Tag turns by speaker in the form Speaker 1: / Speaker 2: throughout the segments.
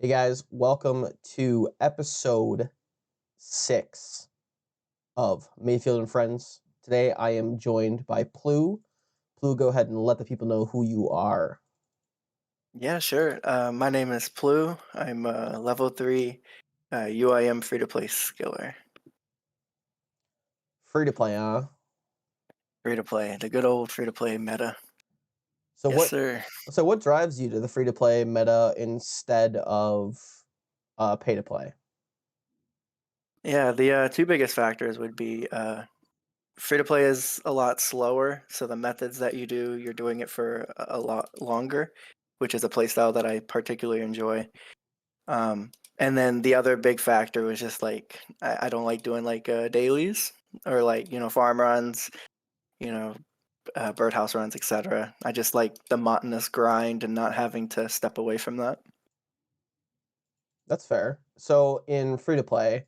Speaker 1: Hey guys, welcome to episode 6 of Mayfield and Friends. Today I am joined by Plue. Plue, go ahead and let the people know who you are.
Speaker 2: Yeah, sure. My name is Plue. I'm a level 3 UIM free-to-play skiller.
Speaker 1: Free to play, huh?
Speaker 2: Free-to-play, the good old free-to-play meta.
Speaker 1: So
Speaker 2: Yes,
Speaker 1: what
Speaker 2: sir.
Speaker 1: so what drives you to the free to play meta instead of pay to play?
Speaker 2: Yeah, the two biggest factors would be free-to-play is a lot slower, so the methods that you do, you're doing it for a lot longer, which is a playstyle that I particularly enjoy. And then the other big factor was just like I don't like doing like dailies or like farm runs, you know birdhouse runs, etc. I just like the monotonous grind and not having to step away from that.
Speaker 1: That's fair. So in free to play,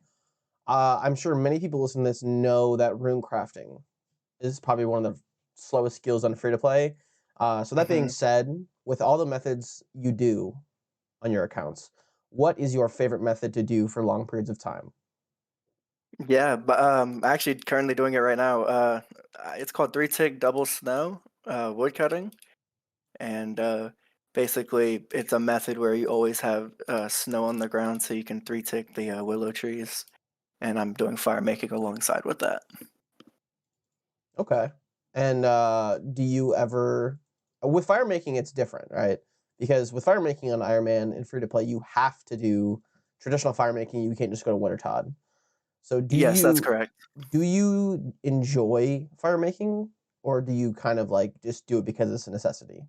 Speaker 1: I'm sure many people listening to this know that rune crafting is probably one of the slowest skills on free to play. So that being
Speaker 2: hmm
Speaker 1: said, with all the methods you do on your accounts, what is your favorite method to do for long periods of time?
Speaker 2: Yeah, but actually currently doing it right now. It's called three tick double snow wood cutting, and basically it's a method where you always have snow on the ground, so you can three tick the willow trees. And I'm doing fire making alongside with that.
Speaker 1: Okay. And do you ever, with fire making, it's different, right? Because with fire making on Iron Man and free to play, you have to do traditional fire making. You can't just go to Winter Todd. So
Speaker 2: Yes, that's correct.
Speaker 1: do you enjoy fire making, or do you kind of like just do it because it's a necessity?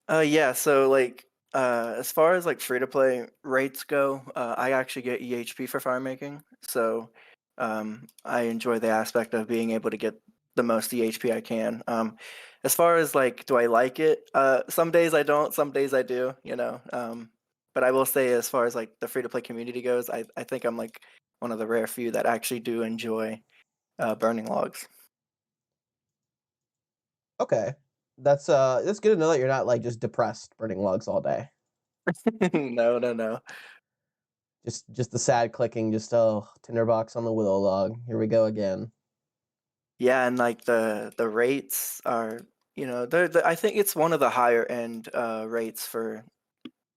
Speaker 2: Yeah, so like as far as like free to play rates go, I actually get EHP for fire making. So I enjoy the aspect of being able to get the most EHP I can. As far as like do I like it? Some days I don't, some days I do, you know. But I will say as far as like the free to play community goes, I think I'm like one of the rare few that actually do enjoy burning logs.
Speaker 1: Okay. That's good to know that you're not like just depressed burning logs all day.
Speaker 2: No, no, no.
Speaker 1: Just the sad clicking, just oh, tinderbox on the willow log. Here we go again.
Speaker 2: Yeah, and like the rates are, I think it's one of the higher end rates for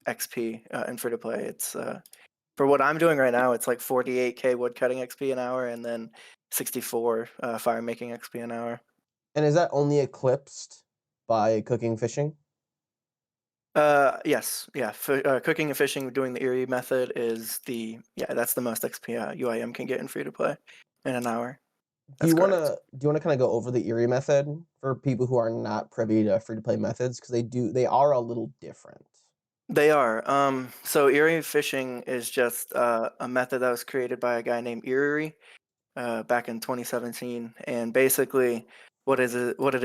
Speaker 2: XP in free to play. It's for what I'm doing right now, it's like 48k wood cutting XP an hour, and then 64 fire making XP an hour.
Speaker 1: And is that only eclipsed by cooking fishing?
Speaker 2: Yes, yeah. For, cooking and fishing, doing the Erie method is that's the most XP UIM can get in free to play in an hour.
Speaker 1: Do
Speaker 2: That's
Speaker 1: you
Speaker 2: correct.
Speaker 1: wanna kind of go over the Erie method for people who are not privy to free to play methods? Because they are a little different.
Speaker 2: They are. So Erie fishing is just a method that was created by a guy named Erie back in 2017, and basically, what it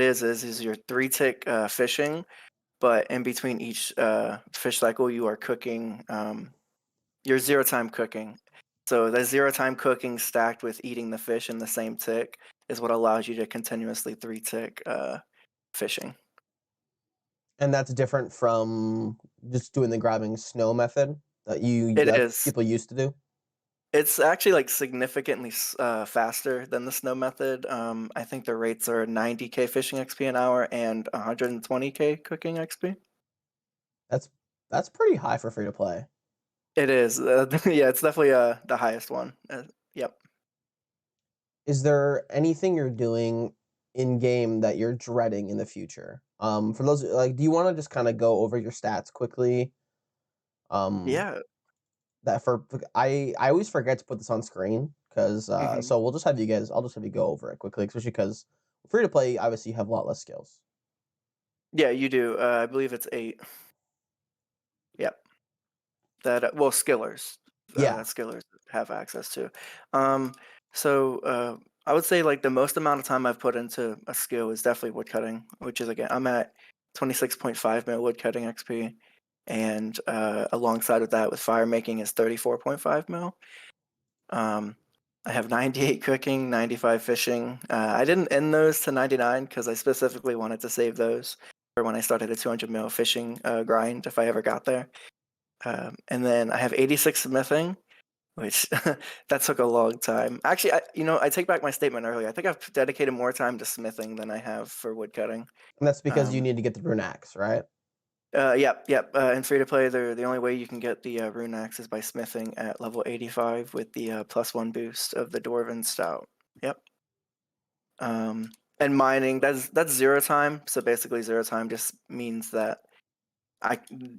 Speaker 2: is your three tick fishing, but in between each fish cycle, you are cooking. Your zero time cooking. So the zero time cooking stacked with eating the fish in the same tick is what allows you to continuously three tick fishing.
Speaker 1: And that's different from just doing the grabbing snow method
Speaker 2: It
Speaker 1: that
Speaker 2: is.
Speaker 1: people used to do.
Speaker 2: It's actually like significantly faster than the snow method. I think the rates are 90k fishing XP an hour and 120k cooking XP.
Speaker 1: That's that's pretty high for free to play.
Speaker 2: It is. Yeah, it's definitely the highest one. Yep.
Speaker 1: Is there anything you're doing in game that you're dreading in the future? For those like, do you want to just kind of go over your stats quickly? Um,
Speaker 2: Yeah.
Speaker 1: that for I always forget to put this on screen because
Speaker 2: hmm
Speaker 1: so we'll just have you guys. I'll just have you go over it quickly, especially because free to play obviously you have a lot less skills.
Speaker 2: Yeah, you do. I believe it's 8. Yep. That well,
Speaker 1: Yeah,
Speaker 2: skillers have access to. Um, I would say like the most amount of time I've put into a skill is definitely woodcutting, which is again I'm at 26.5 mil woodcutting XP, and alongside with that with fire making is 34.5 mil. Um, I have 98 cooking, 95 fishing. I didn't end those to 99 because I specifically wanted to save those for when I started a 200 mil fishing grind if I ever got there. And then I have 86 smithing, which that took a long time. Actually, I take back my statement earlier. I think I've dedicated more time to smithing than I have for woodcutting.
Speaker 1: And that's because you
Speaker 2: Um,
Speaker 1: need to get the rune axe, right?
Speaker 2: yep, yep. In free to play, the only way you can get the rune axe is by smithing at level 85 with the +1 boost of the dwarven stout. Yep. And mining, that's zero time. So basically, zero time just means that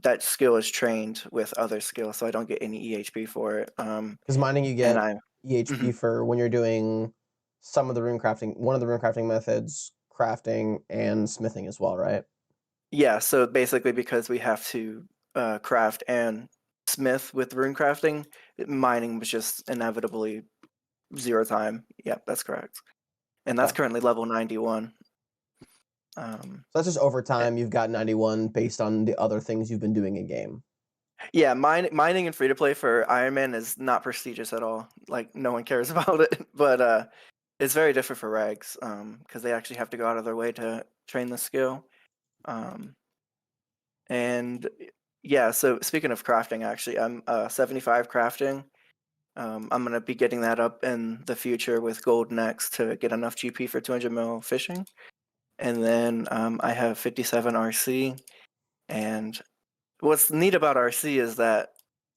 Speaker 2: that skill is trained with other skills, so I don't get any EHP for it.
Speaker 1: Because mining, you
Speaker 2: And
Speaker 1: get
Speaker 2: I,
Speaker 1: EHP
Speaker 2: mhm.
Speaker 1: for when you're doing some of the rune crafting, one of the rune crafting methods, crafting and smithing as well, right?
Speaker 2: Yeah. So basically, because we have to craft and smith with rune crafting, mining was just inevitably zero time. Yep, that's correct. And that's
Speaker 1: Okay.
Speaker 2: currently level 91. Um,
Speaker 1: So that's just over
Speaker 2: eh,
Speaker 1: time. You've got 91 based on the other things you've been doing in game.
Speaker 2: yeah, mining and free to play for Iron Man is not prestigious at all. Like no one cares about it, but it's very different for rags because they actually have to go out of their way to train the skill. Um, and yeah, so speaking of crafting, actually, I'm 75 crafting. I'm gonna be getting that up in the future with gold next to get enough GP for 200 mil fishing, and then I have 57 RC. And what's neat about RC is that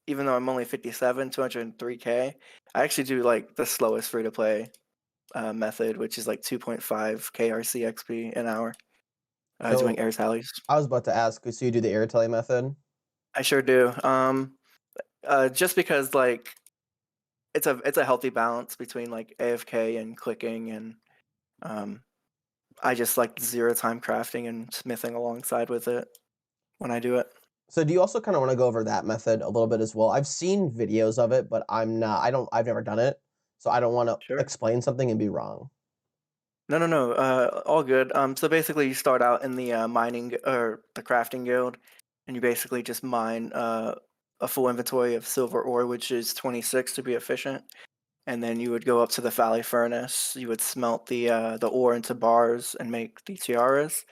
Speaker 2: even though I'm only 57, 203k, I actually do like the slowest free to play method, which is like 2.5k RC XP an hour, doing
Speaker 1: So
Speaker 2: air tallies.
Speaker 1: I was about to ask, so you do the air tele method?
Speaker 2: I sure do. Just because like it's a healthy balance between like AFK and clicking, and um, I just like zero time crafting and smithing alongside with it when I do it.
Speaker 1: So do you also kind of want to go over that method a little bit as well? I've seen videos of it, but I've never done it. So I don't want to
Speaker 2: Sure.
Speaker 1: explain something and be wrong.
Speaker 2: No, no, no. All good. So basically, you start out in the mining or the crafting guild, and you basically just mine a full inventory of silver ore, which is 26 to be efficient. And then you would go up to the Valley Furnace. You would smelt the ore into bars and make the tiaras.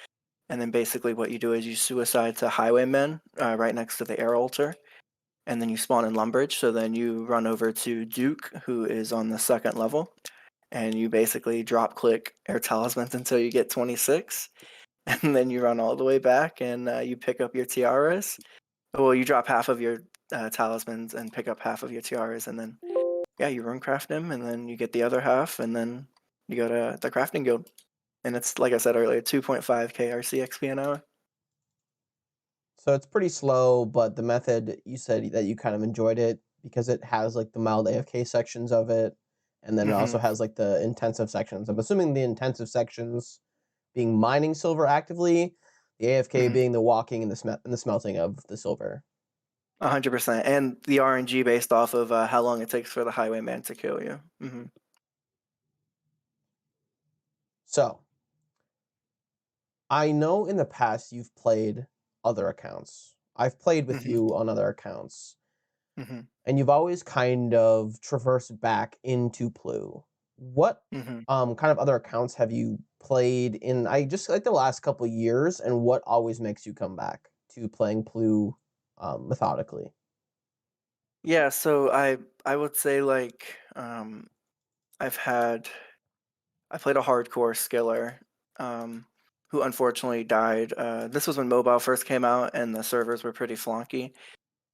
Speaker 2: And then basically, what you do is you suicide to Highwaymen right next to the air altar, and then you spawn in Lumbridge. So then you run over to Duke, who is on the second level, and you basically drop click air talismans until you get 26, and then you run all the way back and you pick up your tiaras. Well, you drop half of your talismans and pick up half of your tiaras, and then yeah, you rune craft them, and then you get the other half, and then you go to the crafting guild, and it's like I said earlier, 2.5k RC an hour.
Speaker 1: So it's pretty slow, but the method you said that you kind of enjoyed it because it has like the mild AFK sections of it, and then it also
Speaker 2: Hmm.
Speaker 1: has like the intensive sections. I'm assuming the intensive sections being mining silver actively, the AFK
Speaker 2: Hmm.
Speaker 1: being the walking and the smelting of the silver.
Speaker 2: 100%, and the RNG based off of how long it takes for the highwayman to kill you. Hmm.
Speaker 1: So I know in the past you've played other accounts. I've played with
Speaker 2: Hmm.
Speaker 1: you on other accounts,
Speaker 2: Hmm.
Speaker 1: and you've always kind of traversed back into Plue. What
Speaker 2: Hmm.
Speaker 1: kind of other accounts have you played in? I just like the last couple years, and what always makes you come back to playing Plue methodically?
Speaker 2: Yeah, so I would say like I've had I played a hardcore skiller um, who unfortunately died. This was when mobile first came out and the servers were pretty flonky.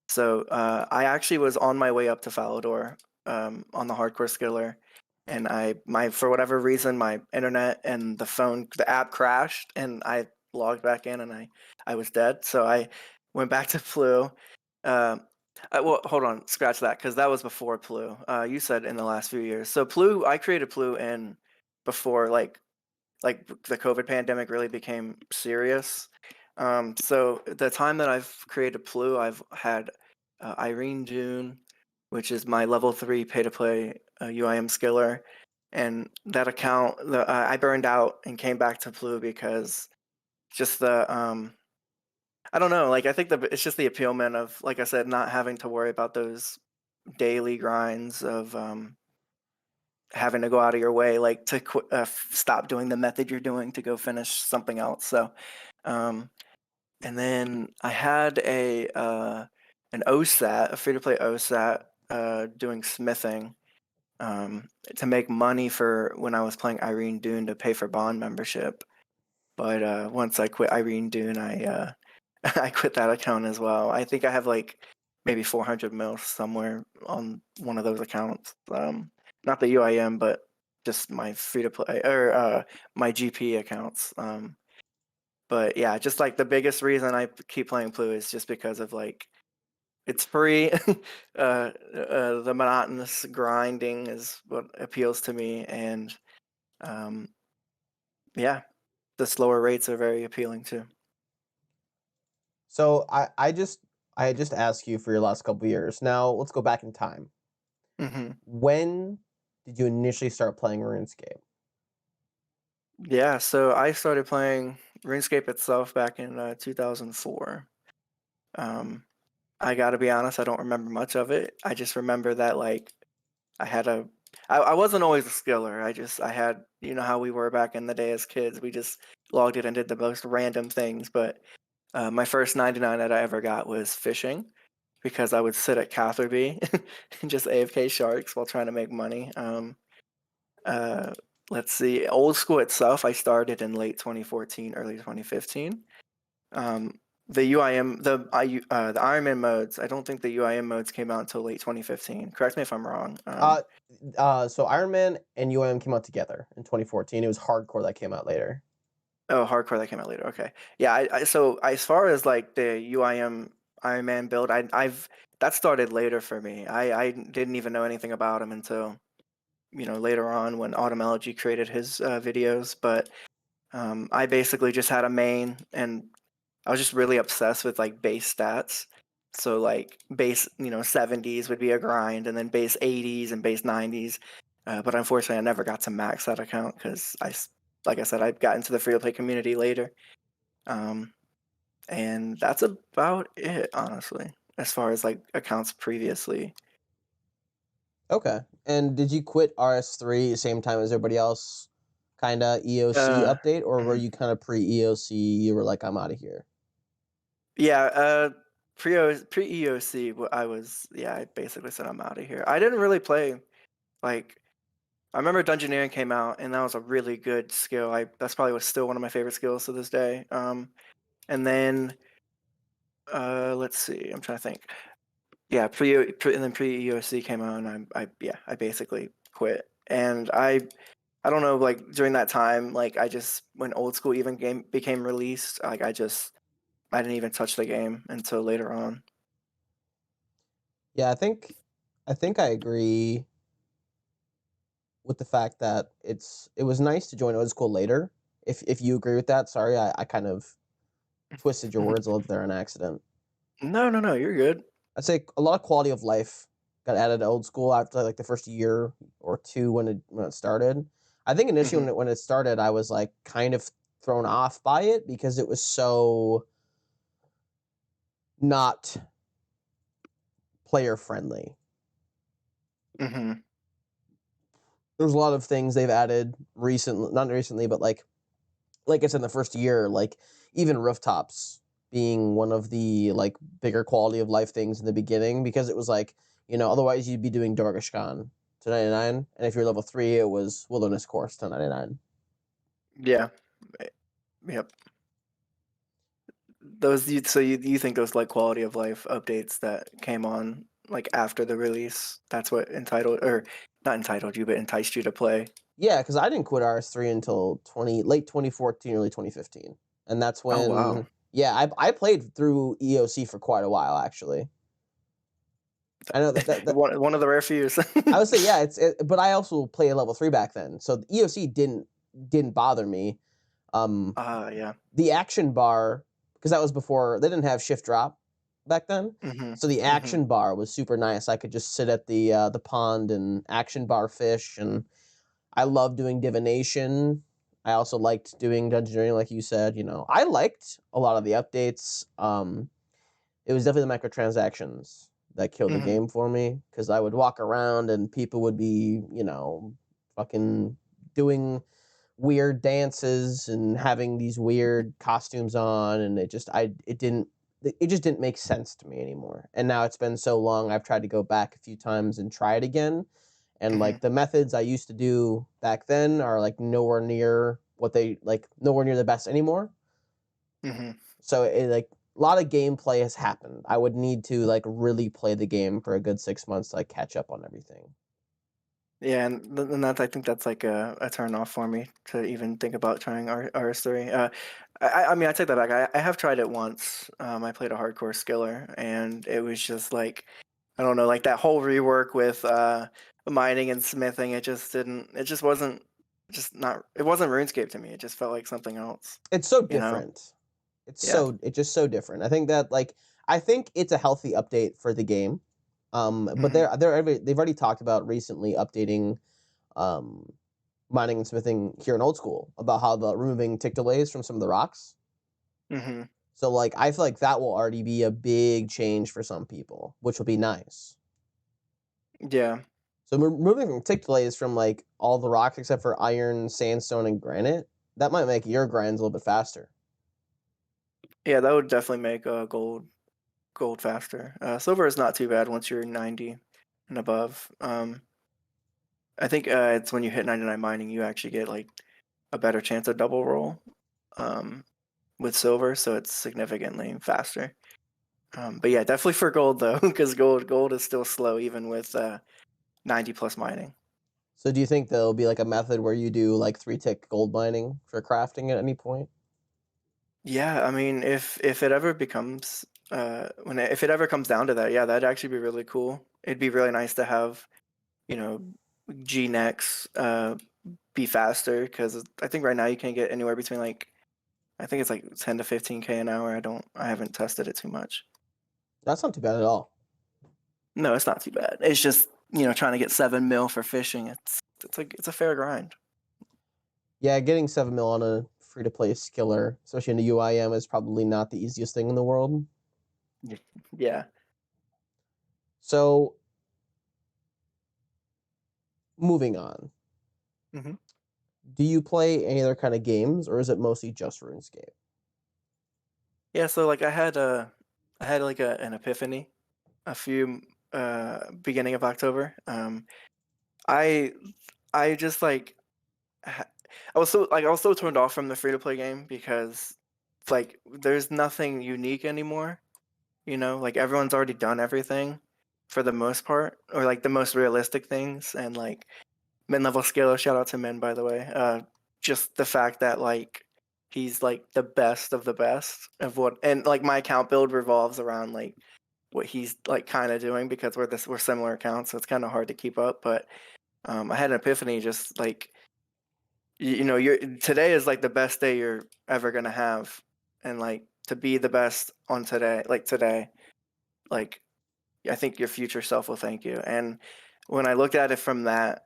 Speaker 2: So I actually was on my way up to Falador on the hardcore skiller, and my for whatever reason my internet and the app crashed, and I logged back in and I was dead. So I went back to Plue. Um, well, hold on, scratch that because that was before Plue. You said in the last few years. So Plue, I created Plue in before like the COVID pandemic really became serious. So the time that I've created Plue, I've had Irene June, which is my level 3 pay to play UIM skiller, and that account I burned out and came back to Plue because just the I don't know, like I think it's just the appealment of, like I said, not having to worry about those daily grinds of having to go out of your way, like to stop doing the method you're doing to go finish something else. So, um, and then I had an OSAT, a free-to-play OSAT, doing smithing to make money for when I was playing Irene Dune to pay for bond membership. But once I quit Irene Dune, I I quit that account as well. I think I have like maybe 400 mil somewhere on one of those accounts. Not the UIM, but just my free to play or my GP accounts. But yeah, just like the biggest reason I keep playing Plue is just because of like it's free. The monotonous grinding is what appeals to me, and um, yeah, the slower rates are very appealing too.
Speaker 1: So I just asked you for your last couple years. Now let's go back in time.
Speaker 2: Hmm.
Speaker 1: When did you initially start playing RuneScape?
Speaker 2: Yeah, so I started playing RuneScape itself back in 2004. Um, I gotta be honest, I don't remember much of it. I just remember that like I had a, I wasn't always a skiller. I had, you know how we were back in the day as kids. We just logged in and did the most random things. But my first 99 that I ever got was fishing because I would sit at Catherby and just AFK sharks while trying to make money. Uh, let's see, old school itself, I started in late 2014, early 2015. Um, the UIM, the Ironman modes, I don't think the UIM modes came out until late 2015. Correct me if I'm wrong.
Speaker 1: Uh, so Iron Man and UM came out together in 2014. It was Hardcore that came out later.
Speaker 2: Oh, hardcore that came out later. Okay, yeah. So as far as like the UIM Iron Man build, I've that started later for me. I didn't even know anything about him until later on when Automology created his videos. But I basically just had a main, and I was just really obsessed with like base stats. So like base 70s would be a grind, and then base 80s and base 90s. But unfortunately, I never got to max that account because like I said, I got into the free to play community later. Um, and that's about it, honestly, as far as like accounts previously.
Speaker 1: Okay. And did you quit RS3 same time as everybody else? Kind of EOC
Speaker 2: Uh,
Speaker 1: update, or were
Speaker 2: mhm.
Speaker 1: you kind of pre EOC? You were like, I'm out of here.
Speaker 2: Yeah, pre EOC, I was yeah, I basically said I'm out of here. I didn't really play like I remember Dungeoneering came out, and that was a really good skill. That's probably was still one of my favorite skills to this day. And then let's see, I'm trying to think. Yeah, and then pre EOC came out, and I basically quit. And I don't know, like during that time, like I just when old school even game became released, like I didn't even touch the game until later on.
Speaker 1: Yeah, I think I agree with the fact that it was nice to join old school later. If you agree with that, sorry, I kind of twisted your words a little bit there on accident.
Speaker 2: No, no, no, you're good.
Speaker 1: I'd say a lot of quality of life got added to old school after like the first year or two when it started. I think initially
Speaker 2: Hmm.
Speaker 1: when it started, I was like kind of thrown off by it because it was so not player friendly.
Speaker 2: Hmm.
Speaker 1: There's a lot of things they've added recently, not recently, but like I said in the first year, like even rooftops being one of the like bigger quality of life things in the beginning because it was like, otherwise you'd be doing Dorgashkan to 99, and if you're level 3 it was Wilderness Course to 99.
Speaker 2: Yeah. Yep. You think those like quality of life updates that came on like after the release, that's what entitled or not entitled you, but enticed you to play?
Speaker 1: Yeah, because I didn't quit RS3 until late 2014, early 2015, and that's
Speaker 2: Oh wow.
Speaker 1: when yeah I played through EOC for quite a while actually. I know that
Speaker 2: One of the rare fews.
Speaker 1: I would say yeah, but I also played level 3 back then, so the EOC didn't bother me. Um,
Speaker 2: Yeah.
Speaker 1: the action bar, because that was before they didn't have shift drop back then,
Speaker 2: Hmm.
Speaker 1: so the
Speaker 2: Hmm.
Speaker 1: action bar was super nice. I could just sit at the pond and action bar fish, and I love doing divination. I also liked doing dungeoneering, like you said. I liked a lot of the updates. It was definitely the microtransactions that killed the
Speaker 2: Hmm.
Speaker 1: game for me because I would walk around and people would be, fucking doing weird dances and having these weird costumes on, and it didn't. it just didn't make sense to me anymore. And now it's been so long, I've tried to go back a few times and try it again. And
Speaker 2: Hmm.
Speaker 1: like the methods I used to do back then are like nowhere near what they like nowhere near the best anymore.
Speaker 2: Hmm.
Speaker 1: So it like a lot of gameplay has happened. I would need to like really play the game for a good 6 months to like catch up on everything.
Speaker 2: Yeah, and that's, I think that's like a turn off for me to even think about trying RS3. I mean, I take that back. I have tried it once. I played a hardcore skiller, and it was just like, I don't know, like that whole rework with mining and smithing. It just didn't. It just wasn't. Just not. It wasn't RuneScape to me. It just felt like something else.
Speaker 1: It's so
Speaker 2: You know?
Speaker 1: different.
Speaker 2: Yeah.
Speaker 1: It's just so different. I think that like I think it's a healthy update for the game. But
Speaker 2: Hmm.
Speaker 1: they've already talked about recently updating um mining and smithing here in old school about how the removing tick delays from some of the rocks.
Speaker 2: Hmm.
Speaker 1: So like I feel like that will already be a big change for some people, which will be nice.
Speaker 2: Yeah.
Speaker 1: So removing tick delays from like all the rocks except for iron, sandstone, and granite, that might make your grinds a little bit faster.
Speaker 2: Yeah. That would definitely make gold faster. Silver is not too bad once you're 90 and above. I think it's when you hit 99 mining, you actually get like a better chance of double roll um, with silver, so it's significantly faster. But yeah, definitely for gold though, because gold is still slow even with 90 plus mining.
Speaker 1: So do you think there'll be like a method where you do like 3 tick gold mining for crafting at any point?
Speaker 2: Yeah, I mean, if it ever becomes if it ever comes down to that, yeah, that'd actually be really cool. It'd be really nice to have, you know, G necks be faster because I think right now you can get anywhere between like I think it's like 10 to 15K an hour. I haven't tested it too much.
Speaker 1: That's not too bad at all.
Speaker 2: No, it's not too bad. It's just, trying to get 7 mil for fishing. It's a fair grind.
Speaker 1: Yeah, getting 7 mil on a free to play skiller, especially in the UIM, is probably not the easiest thing in the world.
Speaker 2: Yeah.
Speaker 1: So moving on,
Speaker 2: Hmm.
Speaker 1: do you play any other kind of games, or is it mostly just RuneScape?
Speaker 2: Yeah, so like I had like an epiphany a few beginning of October. I I just like ha- I was so turned off from the free to play game because like there's nothing unique anymore. Like everyone's already done everything for the most part, or like the most realistic things, and like mid-level scaler. Shout out to Min, by the way. Just the fact that like he's like the best of the best of what, and like my account build revolves around like what he's like kind of doing because we're similar accounts, so it's kind of hard to keep up. But I had an epiphany, just like you're today is like the best day you're ever gonna have, and like to be the best on today, like I think your future self will thank you. And when I looked at it from that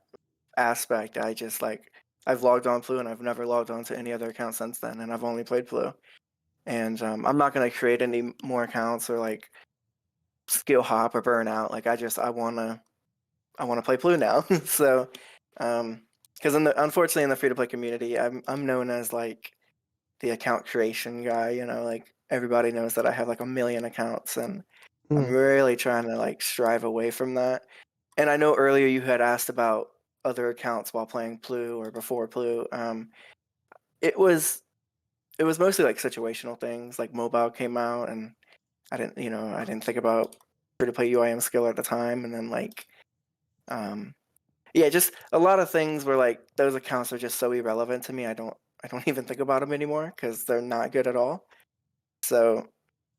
Speaker 2: aspect, I just like I've logged on Plue and I've never logged on to any other account since then, and I've only played Plue. And I'm not gonna create any more accounts or like skill hop or burn out. Like I wanna play Plue now. So, because unfortunately in the free to play community, I'm known as like the account creation guy. Like everybody knows that I have like a million accounts, and I'm
Speaker 1: Hmm.
Speaker 2: really trying to like strive away from that. And I know earlier you had asked about other accounts while playing Plue or before Plue. It was it was mostly like situational things. Like mobile came out, and I didn't think about free to play UIM skill at the time, and then like um, yeah, just a lot of things where like those accounts are just so irrelevant to me. I don't even think about them anymore because they're not good at all. So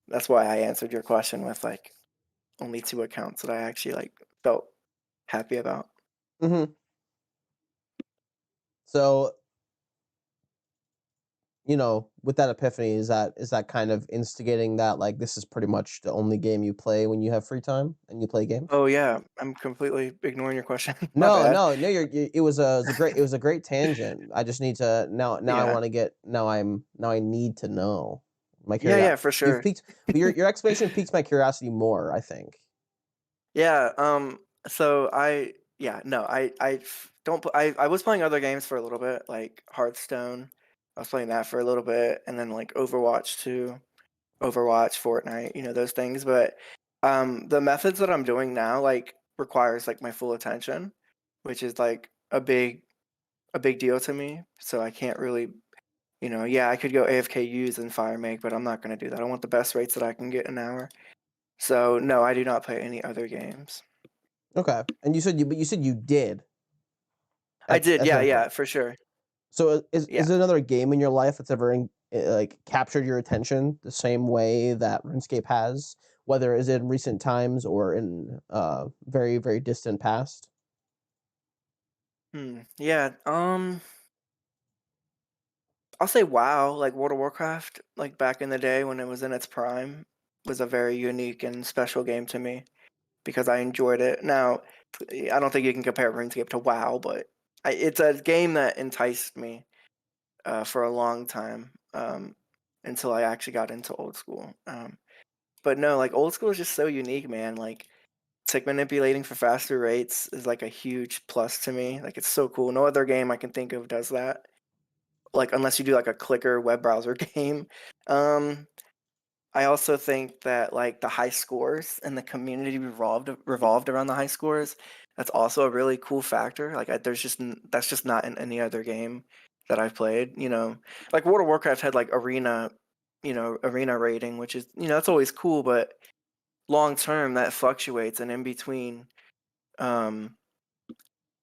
Speaker 2: that's why I answered your question with like only 2 accounts that I actually like felt happy about.
Speaker 1: Hmm. So with that epiphany, is that kind of instigating that like this is pretty much the only game you play when you have free time and you play games?
Speaker 2: Oh yeah, I'm completely ignoring your question. My
Speaker 1: No,
Speaker 2: bad.
Speaker 1: no, no. It was a great tangent. I just need to now. I
Speaker 2: Yeah.
Speaker 1: want to get now. I need to know my
Speaker 2: Yeah,
Speaker 1: curiosity.
Speaker 2: yeah, for
Speaker 1: You've
Speaker 2: sure.
Speaker 1: piqued your explanation piques my curiosity more. I think.
Speaker 2: Yeah, so yeah, no, don't I was playing other games for a little bit, like Hearthstone. I was playing that for a little bit, and then like Overwatch too. Overwatch, Fortnite, those things. But the methods that I'm doing now like requires like my full attention, which is like a big deal to me. So I can't really, yeah, I could go AFK use and fire make, but I'm not going to do that. I want the best rates that I can get an hour. So no, I do not play any other games.
Speaker 1: Okay. And you said you did
Speaker 2: I
Speaker 1: at
Speaker 2: did, yeah,
Speaker 1: some point.
Speaker 2: yeah, for sure.
Speaker 1: So
Speaker 2: Yeah.
Speaker 1: is there another game in your life that's ever like captured your attention the same way that RuneScape has, whether is it in recent times or in very very distant past?
Speaker 2: Yeah. I'll say WoW, like World of Warcraft, like back in the day when it was in its prime, was a very unique and special game to me because I enjoyed it. Now, I don't think you can compare RuneScape to WoW, but it's a game that enticed me for a long time until I actually got into old school. But no, like old school is just so unique, man. Like tick manipulating for faster rates is like a huge plus to me. Like it's so cool. No other game I can think of does that. Like unless you do like a clicker web browser game. Um, I also think that like the high scores and the community revolved around the high scores. That's also a really cool factor. Like that's just not in any other game that I've played. Like World of Warcraft had like arena rating, which is that's always cool, but long term that fluctuates, and um,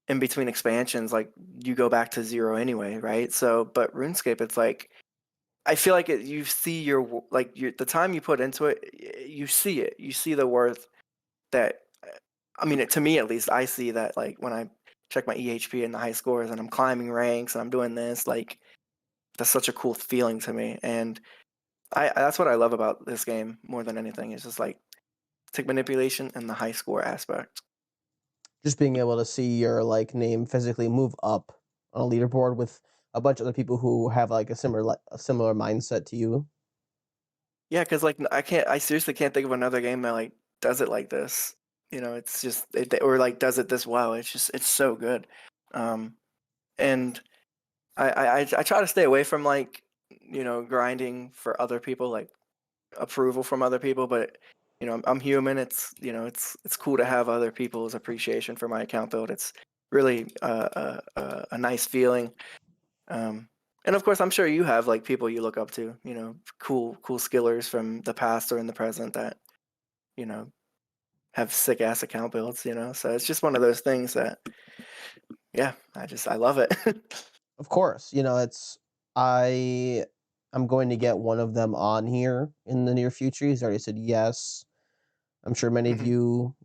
Speaker 2: in between expansions, like you go back to zero anyway, right? So, but RuneScape, it's like I feel like you see the time you put into it, you see it. You see the worth that. I mean, to me at least, I see that like when I check my EHP and the high scores, and I'm climbing ranks and I'm doing this, like that's such a cool feeling to me, and that's what I love about this game more than anything. It's just like tick manipulation and the high score aspect.
Speaker 1: Just being able to see your like name physically move up on a leaderboard with a bunch of other people who have like a similar mindset to you.
Speaker 2: Yeah, because like I seriously can't think of another game that like does it like this. It's just or like does it this well. It's so good. Um, and I try to stay away from like grinding for other people, like approval from other people. But I'm human. It's cool to have other people's appreciation for my account build. It's really a nice feeling. Um, and of course, I'm sure you have like people you look up to, cool skillers from the past or in the present that, you know, have sick ass account builds, So it's just one of those things that, yeah, I love it.
Speaker 1: Of course, it's I I'm going to get one of them on here in the near future. He's already said yes. I'm sure many of
Speaker 2: Mhm,
Speaker 1: you,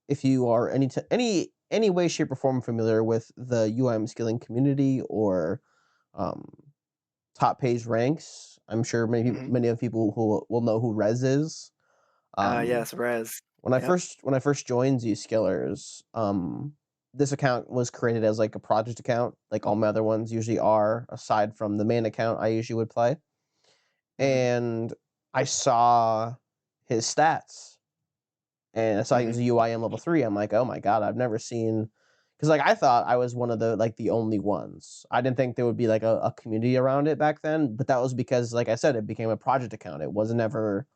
Speaker 1: if you are any way, shape, or form familiar with the UIM skilling community or um, top page ranks, I'm sure
Speaker 2: mhm.
Speaker 1: many of people who will know who Rez is. Um,
Speaker 2: Yes, Res.
Speaker 1: when I
Speaker 2: Yep.
Speaker 1: first joined Zskillers, this account was created as like a project account, like all my other ones usually are, aside from the main account I usually would play.
Speaker 2: Mhm,
Speaker 1: And I saw his stats, and I saw he was
Speaker 2: mhm.
Speaker 1: a UIM level 3. I'm like, oh my god, I've never seen, because like I thought I was one of the only ones. I didn't think there would be like a community around it back then, but that was because, like I said, it became a project account. It wasn't ever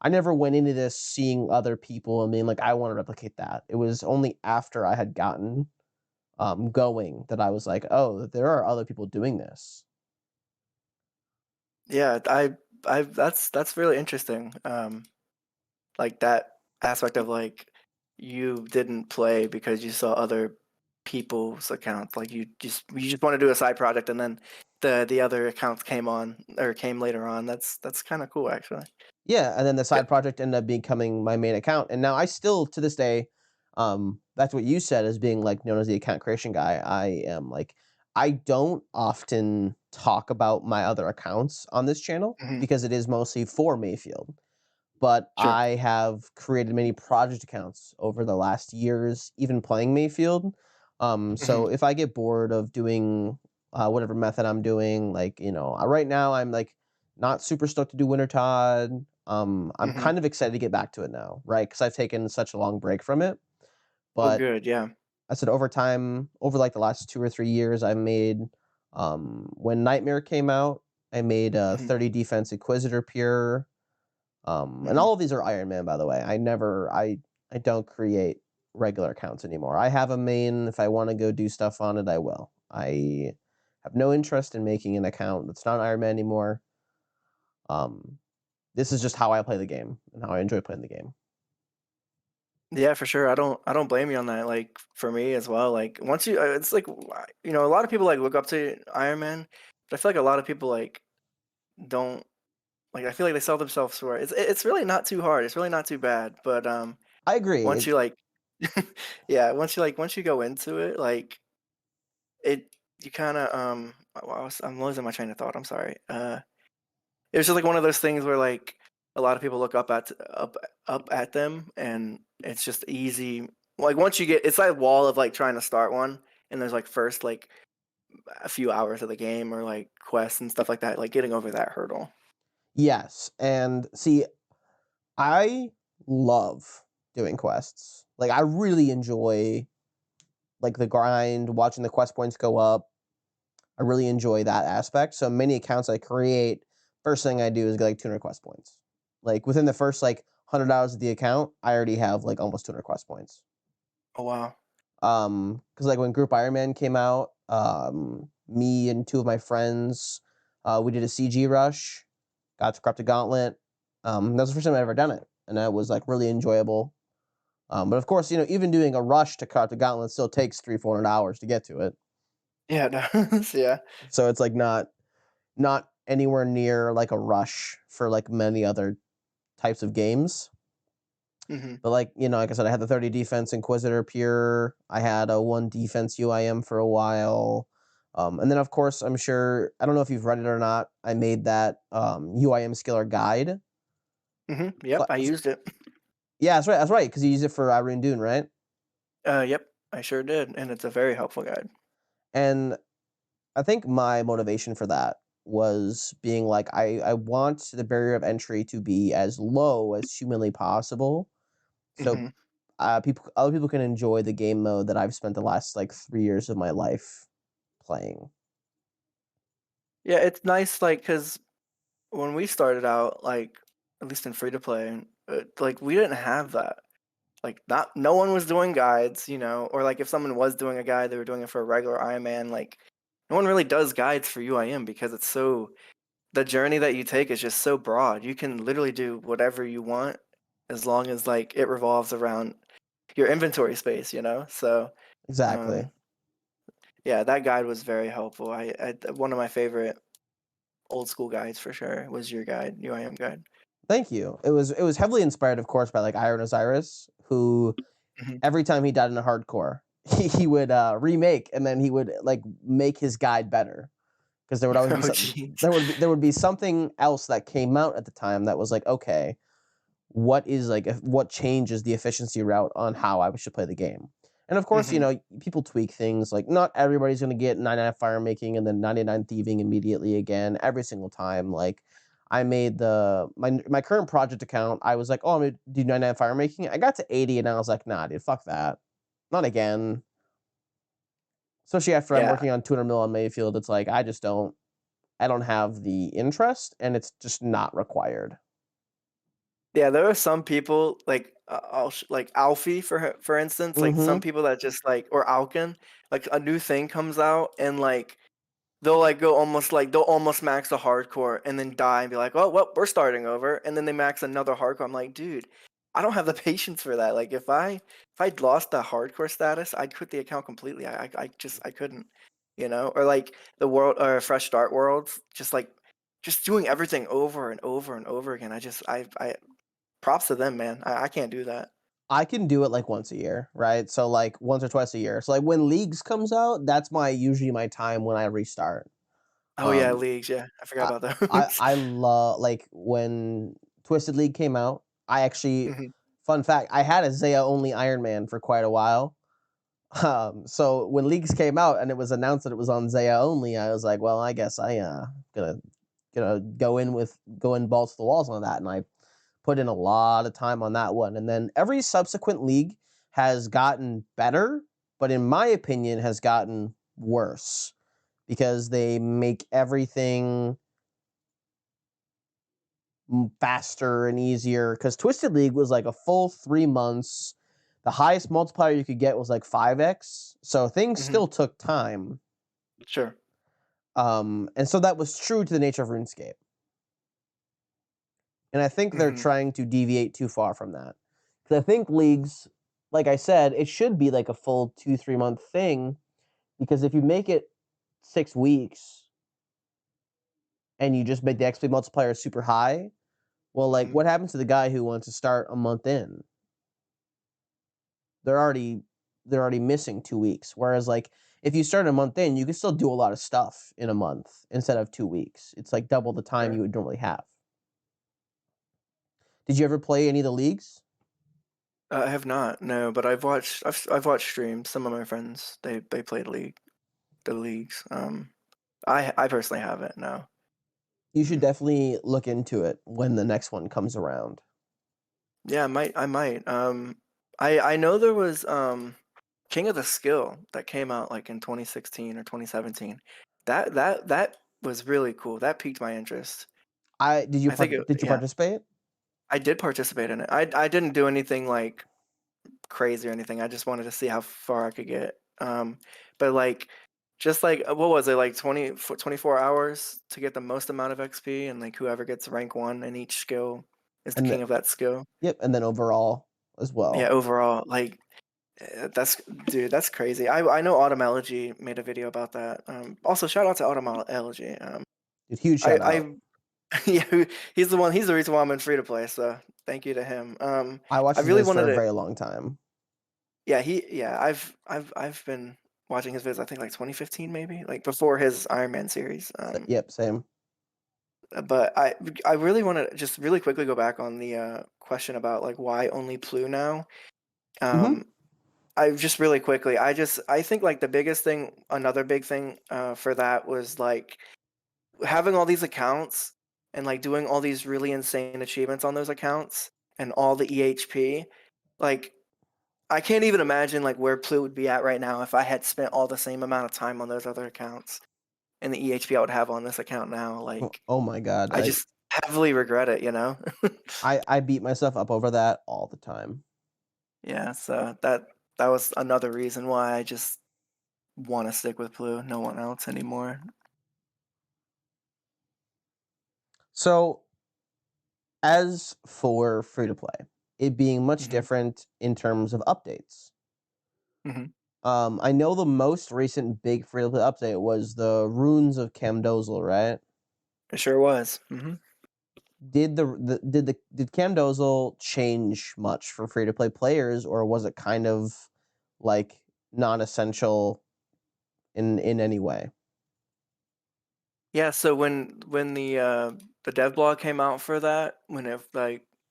Speaker 1: I never went into this seeing other people and being like, I want to replicate that. It was only after I had gotten going that I was like, oh, there are other people doing this.
Speaker 2: Yeah, that's really interesting. Like that aspect of like you didn't play because you saw other people's accounts. Like you just want to do a side project, and then the other accounts came on or came later on. That's kind of cool actually.
Speaker 1: Yeah, and then the
Speaker 2: Yeah.
Speaker 1: side project ended up becoming my main account, and now I still to this day, that's what you said as being like known as the account creation guy. I am like, I don't often talk about my other accounts on this channel
Speaker 2: Hmm.
Speaker 1: because it is mostly for Mayfield. But
Speaker 2: Sure.
Speaker 1: I have created many project accounts over the last years, even playing Mayfield.
Speaker 2: Hmm.
Speaker 1: So if I get bored of doing whatever method I'm doing, like right now I'm like not super stoked to do Wintertod. I'm
Speaker 2: Hmm.
Speaker 1: kind of excited to get back to it now, right? Because I've taken such a long break from it.
Speaker 2: Oh,
Speaker 1: But
Speaker 2: good. Yeah.
Speaker 1: I said over time, over like the last 2 or 3 years, I made when Nightmare came out, I made a
Speaker 2: Hmm.
Speaker 1: 30 defense Inquisitor pure. And
Speaker 2: Hmm.
Speaker 1: all of these are Iron Man, by the way. I don't create regular accounts anymore. I have a main. If I want to go do stuff on it, I will. I have no interest in making an account that's not Iron Man anymore. Um, this is just how I play the game and how I enjoy playing the game.
Speaker 2: Yeah, for sure. I don't blame you on that. Like for me as well. Like once you, it's like a lot of people like look up to Iron Man, but I feel like a lot of people like don't like. I feel like they sell themselves short. It's really not too hard. It's really not too bad. But
Speaker 1: I agree.
Speaker 2: once you like, yeah, once you go into it, like it, you kind of I'm losing my train of thought. I'm sorry. It was just like one of those things where like a lot of people look up at them, and it's just easy. Like once you get, it's that wall of like trying to start one, and there's like first like a few hours of the game or like quests and stuff like that, like getting over that hurdle.
Speaker 1: Yes, and see, I love doing quests. Like I really enjoy like the grind, watching the quest points go up. I really enjoy that aspect. So many accounts I create, first thing I do is get like 200 quest points. Like within the first like 100 hours of the account, I already have like almost 200 quest points.
Speaker 2: Oh wow.
Speaker 1: Because like when Group Iron Man came out, me and two of my friends, we did a CG rush, got to Corrupted Gauntlet. That was the first time I'd ever done it, and that was like really enjoyable. But of course, even doing a rush to Corrupted Gauntlet still takes 300-400 hours to get to it.
Speaker 2: Yeah, it does. Yeah.
Speaker 1: So it's like not anywhere near like a rush for like many other types of games.
Speaker 2: Hmm.
Speaker 1: But like I said, I had the 30 defense Inquisitor pure. I had a 1 defense UIM for a while. And then of course, I'm sure I don't know if you've read it or not. I made that UIM skiller guide.
Speaker 2: Yep, I used it.
Speaker 1: Yeah, that's right. That's right. Because you use it for Irene Dune, right?
Speaker 2: Yep, I sure did, and it's a very helpful guide.
Speaker 1: And I think my motivation for that was being like, I want the barrier of entry to be as low as humanly possible. So
Speaker 2: Hmm.
Speaker 1: other people can enjoy the game mode that I've spent the last like 3 years of my life playing.
Speaker 2: Yeah, it's nice, like, because when we started out, like, at least in free to play, like, we didn't have that. Like, not no one was doing guides, or like if someone was doing a guide, they were doing it for a regular Iron Man. Like, no one really does guides for UIM because it's so the journey that you take is just so broad. You can literally do whatever you want as long as like it revolves around your inventory space. So, um,
Speaker 1: Exactly.
Speaker 2: yeah, that guide was very helpful. One of my favorite old school guides for sure was your guide, UIM guide.
Speaker 1: Thank you. It was heavily inspired, of course, by like Iron Osiris, who
Speaker 2: Hmm.
Speaker 1: every time he died in a hardcore, he would remake and then he would like make his guide better because there would always be
Speaker 2: Oh,
Speaker 1: something.
Speaker 2: jeez.
Speaker 1: There would be something else that came out at the time that was like, okay, what changes the efficiency route on how I should play the game. And of course,
Speaker 2: Hmm.
Speaker 1: people tweak things. Like not everybody's going to get 99 fire making and then 99 thieving immediately again every single time. Like I made my current project account. I was like, oh, I'm gonna do 99 fire making. I got to 80 and I was like, nah, dude, fuck that, not again. Especially after I'm
Speaker 2: Yeah.
Speaker 1: working on 200 mil on Mayfield, it's like I don't have the interest, and it's just not required.
Speaker 2: Yeah, there are some people like like Alfie for instance, like some
Speaker 1: Mm-hmm.
Speaker 2: people that just like or Alkin, like a new thing comes out and like they'll like go almost like they'll almost max the hardcore and then die and be like, oh well, we're starting over, and then they max another hardcore. I'm like, dude, I don't have the patience for that. Like if I lost the hardcore status, I'd quit the account completely. I couldn't, or like the world or fresh start worlds, just doing everything over and over and over again. I props to them, man. I can't do that.
Speaker 1: I can do it like once a year, right? So like once or twice a year. So like when leagues comes out, that's my usually my time when I restart.
Speaker 2: Oh yeah,
Speaker 1: Um,
Speaker 2: leagues. Yeah, I forgot
Speaker 1: I
Speaker 2: about
Speaker 1: I
Speaker 2: those.
Speaker 1: I love like when Twisted League came out. I actually,
Speaker 2: Hmm.
Speaker 1: fun fact, I had a Zaya only Iron Man for quite a while. So when leagues came out and it was announced that it was on Zaya only, I was like, well, I guess I gonna go in balls to the walls on that, and I put in a lot of time on that one. And then every subsequent league has gotten better, but in my opinion, has gotten worse because they make everything faster and easier because Twisted League was like a full 3 months. The highest multiplier you could get was like 5x. So things
Speaker 2: Hmm.
Speaker 1: still took time.
Speaker 2: Sure.
Speaker 1: And so that was true to the nature of RuneScape. And I think they're
Speaker 2: Hmm.
Speaker 1: trying to deviate too far from that. Because I think leagues, like I said, it should be like a full 2-3 month thing. Because if you make it 6 weeks and you just make the XP multiplier super high, well, like
Speaker 2: Hmm.
Speaker 1: what happens to the guy who wants to start a month in? They're already they're already missing 2 weeks. Whereas like if you start a month in, you can still do a lot of stuff in a month instead of 2 weeks. It's like double the time
Speaker 2: Sure.
Speaker 1: you would normally have. Did you ever play any of the leagues?
Speaker 2: I have not, no, but I've watched streams. Some of my friends they played the leagues. I personally haven't. No.
Speaker 1: You should
Speaker 2: Mm.
Speaker 1: definitely look into it when the next one comes around.
Speaker 2: Yeah, I might. I know there was King of the Skill that came out like in 2016 or 2017. That was really cool. That piqued my interest.
Speaker 1: I did you
Speaker 2: I think it,
Speaker 1: did you
Speaker 2: yeah,
Speaker 1: participate?
Speaker 2: I did participate in it. I didn't do anything like crazy or anything. I just wanted to see how far I could get. But like, just like what was it like 24 hours to get the most amount of XP, and like whoever gets rank one in each skill is the
Speaker 1: And
Speaker 2: king of that skill.
Speaker 1: yep, and then overall as
Speaker 2: Yeah,
Speaker 1: well.
Speaker 2: overall, like that's dude, that's crazy. I know Automology made a video about that. Also shout out to Automology.
Speaker 1: Dude, huge shout out.
Speaker 2: I yeah, he's the reason why I'm in free to play. So thank you to him.
Speaker 1: I watched
Speaker 2: I
Speaker 1: his
Speaker 2: really
Speaker 1: vids for
Speaker 2: wanted
Speaker 1: a
Speaker 2: to.
Speaker 1: very long time.
Speaker 2: Yeah, I've been watching his vids. I think like 2015 maybe, like before his Iron Man series.
Speaker 1: Yep, same.
Speaker 2: But I really want to just really quickly go back on the question about like why only Plue now.
Speaker 1: Mm-hmm.
Speaker 2: Um, I just really quickly, I think like the biggest thing, another big thing for that was like having all these accounts and like doing all these really insane achievements on those accounts and all the EHP. Like I can't even imagine like where Plue would be at right now if I had spent all the same amount of time on those other accounts and the EHP I would have on this account now.
Speaker 1: Oh,
Speaker 2: Like
Speaker 1: oh my god.
Speaker 2: I just heavily regret it, you know?
Speaker 1: I beat myself up over that all the time.
Speaker 2: Yeah, so that was another reason why I just want to stick with Plue, no one else anymore.
Speaker 1: So as for free to play, it being much
Speaker 2: Hmm.
Speaker 1: different in terms of updates.
Speaker 2: Hmm.
Speaker 1: I know the most recent big free to play update was the Runes of Camdozel, right?
Speaker 2: It sure was. Hmm.
Speaker 1: Did Camdozel change much for free to play players, or was it kind of like non-essential in any way?
Speaker 2: Yeah, so when the dev blog came out for that, when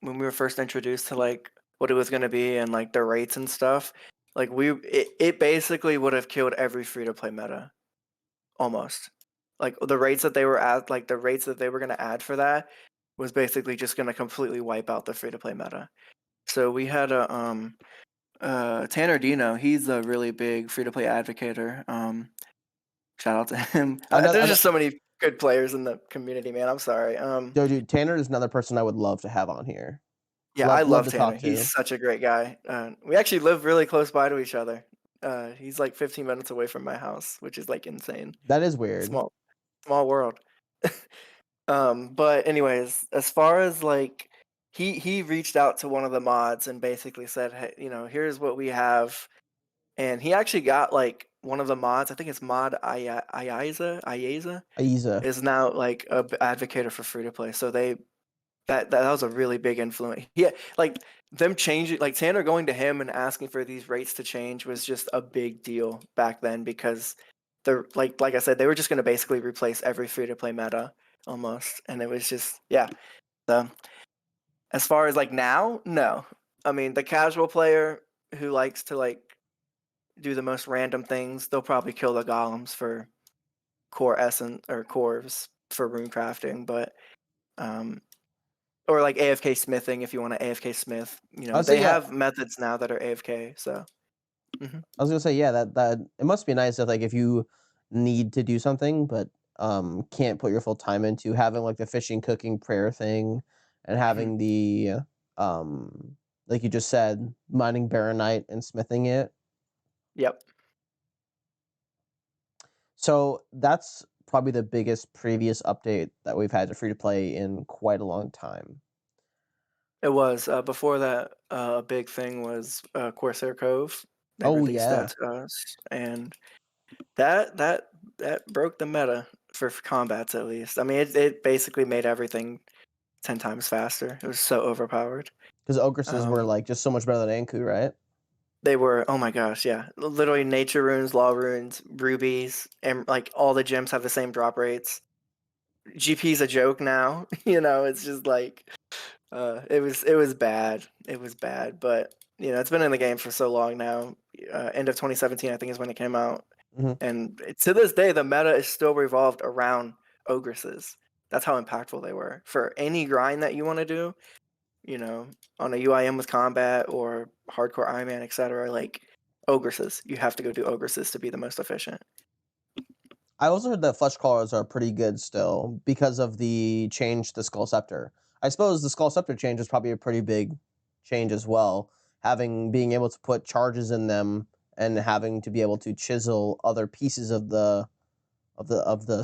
Speaker 2: we were first introduced to like what it was going to be and like the rates and stuff, like it basically would have killed every free to play meta almost. Like the rates that they were at, like the rates that they were going to add for that was basically just going to completely wipe out the free to play meta. So we had a Tanner Dino, he's a really big free to play advocator. Shout out to him. There's
Speaker 1: Another,
Speaker 2: just so many good players in the community, man. I'm sorry.
Speaker 1: dude, Tanner is another person I would love to have on here.
Speaker 2: Yeah, I
Speaker 1: Love
Speaker 2: love
Speaker 1: to
Speaker 2: Tanner.
Speaker 1: talk
Speaker 2: He's
Speaker 1: to.
Speaker 2: such a great guy. We actually live really close by to each other. He's like 15 minutes away from my house, which is like insane.
Speaker 1: That is weird.
Speaker 2: Small, small world. But anyways, as far as like he reached out to one of the mods and basically said, hey, here's what we have, and he actually got like one of the mods. I think it's mod Ayeza
Speaker 1: Aiza.
Speaker 2: is now like a advocate for free to play. So that was a really big influence. Yeah, like them changing, like Tanner going to him and asking for these rates to change was just a big deal back then because they're like I said, they were just going to basically replace every free to play meta almost, and it was just yeah. So as far as like now, no. I mean, the casual player who likes to like do the most random things, they'll probably kill the golems for core essence or cores for rune crafting, but um, or like AFK smithing if you want to AFK smith.
Speaker 1: I would say
Speaker 2: They
Speaker 1: yeah.
Speaker 2: have methods now that are AFK. So mhm.
Speaker 1: I was gonna say yeah. That it must be nice that like if you need to do something but can't put your full time into having like the fishing, cooking, prayer thing and
Speaker 2: Mhm.
Speaker 1: having the like you just said, mining baronite and smithing it.
Speaker 2: Yep.
Speaker 1: So that's probably the biggest previous update that we've had to free to play in quite a long time.
Speaker 2: It was, before that, a big thing was, Corsair Cove. They
Speaker 1: Oh
Speaker 2: released that
Speaker 1: yeah,
Speaker 2: to us, and that broke the meta for combats, at least. I mean, it basically made everything 10 times faster. It was so overpowered.
Speaker 1: because ogresses were
Speaker 2: Um,
Speaker 1: like just so much better than Anku, right?
Speaker 2: they were, oh my gosh, yeah. Literally nature runes, law runes, rubies, and, like, all the gems have the same drop rates. GP's a joke now, it's just like, it was bad. It was bad, but, it's been in the game for so long now. End of 2017, I think, is when it came out.
Speaker 1: Hmm.
Speaker 2: And to this day, the meta is still revolved around ogresses. That's how impactful they were. For any grind that you want to do, you know, on a UIM with combat or hardcore Iron Man, etc., like ogresses, you have to go do ogresses to be the most efficient.
Speaker 1: I also heard that flesh crawlers are pretty good still because of the change to Skull Scepter. I suppose the Skull Scepter change is probably a pretty big change as well. Being able to put charges in them and having to be able to chisel other pieces of the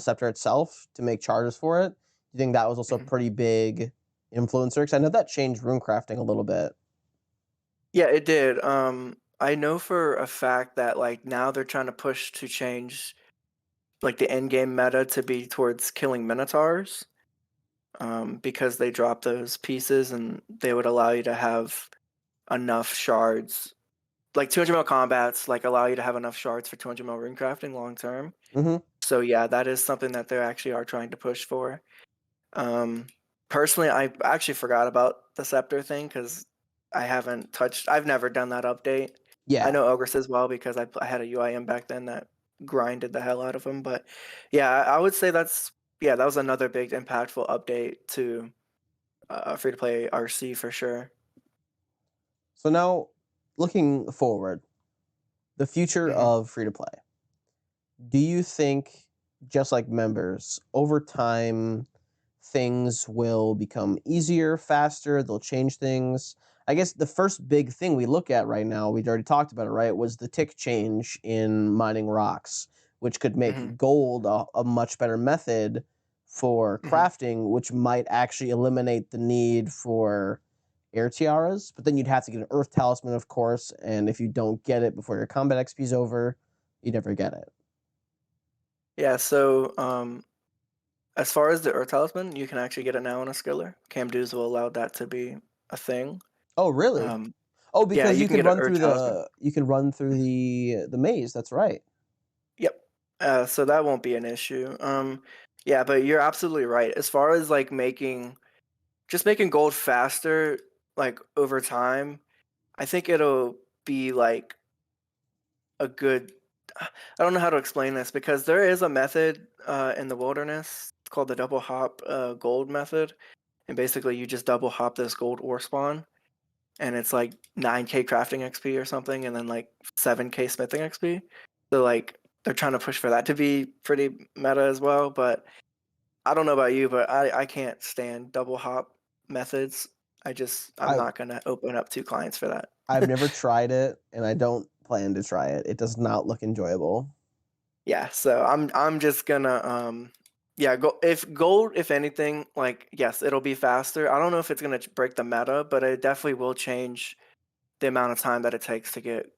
Speaker 1: scepter itself to make charges for it. Do you think that was also a
Speaker 2: Mhm.
Speaker 1: pretty big influencer? Because I know that changed rune crafting a little bit.
Speaker 2: Yeah, it did. I know for a fact that like now they're trying to push to change like the end game meta to be towards killing minotaurs. Because they drop those pieces and they would allow you to have enough shards. Like 200 mil combats, like allow you to have enough shards for 200 mil rune crafting long term.
Speaker 1: Hmm.
Speaker 2: So yeah, that is something that they actually are trying to push for. Um, Personally, I actually forgot about the scepter thing because I've never done that update. I
Speaker 1: Yeah.
Speaker 2: know Ogress as well because I had a UIM back then that grinded the hell out of them. But yeah, I would say yeah, that was another big impactful update to free to play RC for sure.
Speaker 1: So now, looking forward, the future
Speaker 2: Hmm.
Speaker 1: of free to play. Do you think, just like members, over time, things will become easier, faster, they'll change things? I guess the first big thing we look at right now, we'd already talked about it, right? Was the tick change in mining rocks, which could
Speaker 2: Hmm.
Speaker 1: make gold a much better method for
Speaker 2: Hmm.
Speaker 1: crafting, which might actually eliminate the need for air tiaras. But then you'd have to get an earth talisman, of course, and if you don't get it before your combat XP is over, you never get it.
Speaker 2: Yeah, so as far as the Earth Talisman, you can actually get it now on a skiller. Cam will allow that to be a thing.
Speaker 1: Oh, really?
Speaker 2: Um,
Speaker 1: Oh,
Speaker 2: yeah,
Speaker 1: because
Speaker 2: you
Speaker 1: you
Speaker 2: can
Speaker 1: could
Speaker 2: get an
Speaker 1: run
Speaker 2: Earth
Speaker 1: through
Speaker 2: Talisman.
Speaker 1: the maze. That's right.
Speaker 2: Yep. So that won't be an issue. Yeah, but you're absolutely right. As far as like making gold faster, like over time, I think it'll be like a good. I don't know how to explain this because there is a method in the wilderness called the double hop gold method, and basically you just double hop this gold ore spawn, and it's like 9k crafting XP or something, and then like 7k smithing XP. So like they're trying to push for that to be pretty meta as well. But I don't know about you, but I can't stand double hop methods. I'm
Speaker 1: I
Speaker 2: not gonna open up two clients for
Speaker 1: I've
Speaker 2: that.
Speaker 1: never tried it, and I don't plan to try it. It does not look enjoyable.
Speaker 2: Yeah, so I'm just gonna yeah, gold if anything, like yes, it'll be faster. I don't know if it's gonna break the meta, but it definitely will change the amount of time that it takes to get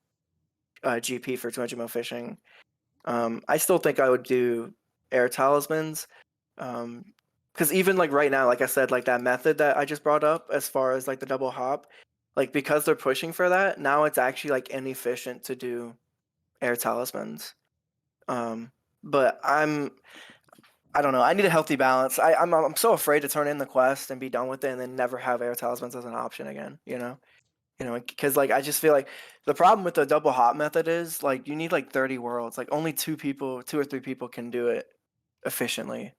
Speaker 2: GP for 200 mil fishing. I still think I would do air talismans. Because even like right now, like I said, like that method that I just brought up, as far as like the double hop, like because they're pushing for that, now it's actually like inefficient to do air talismans. Um, but I don't know. I need a healthy balance. I'm so afraid to turn in the quest and be done with it, and then never have air talismans as an option again. Because like I just feel like the problem with the double hop method is like you need like 30 worlds. Like only two or three people can do it efficiently,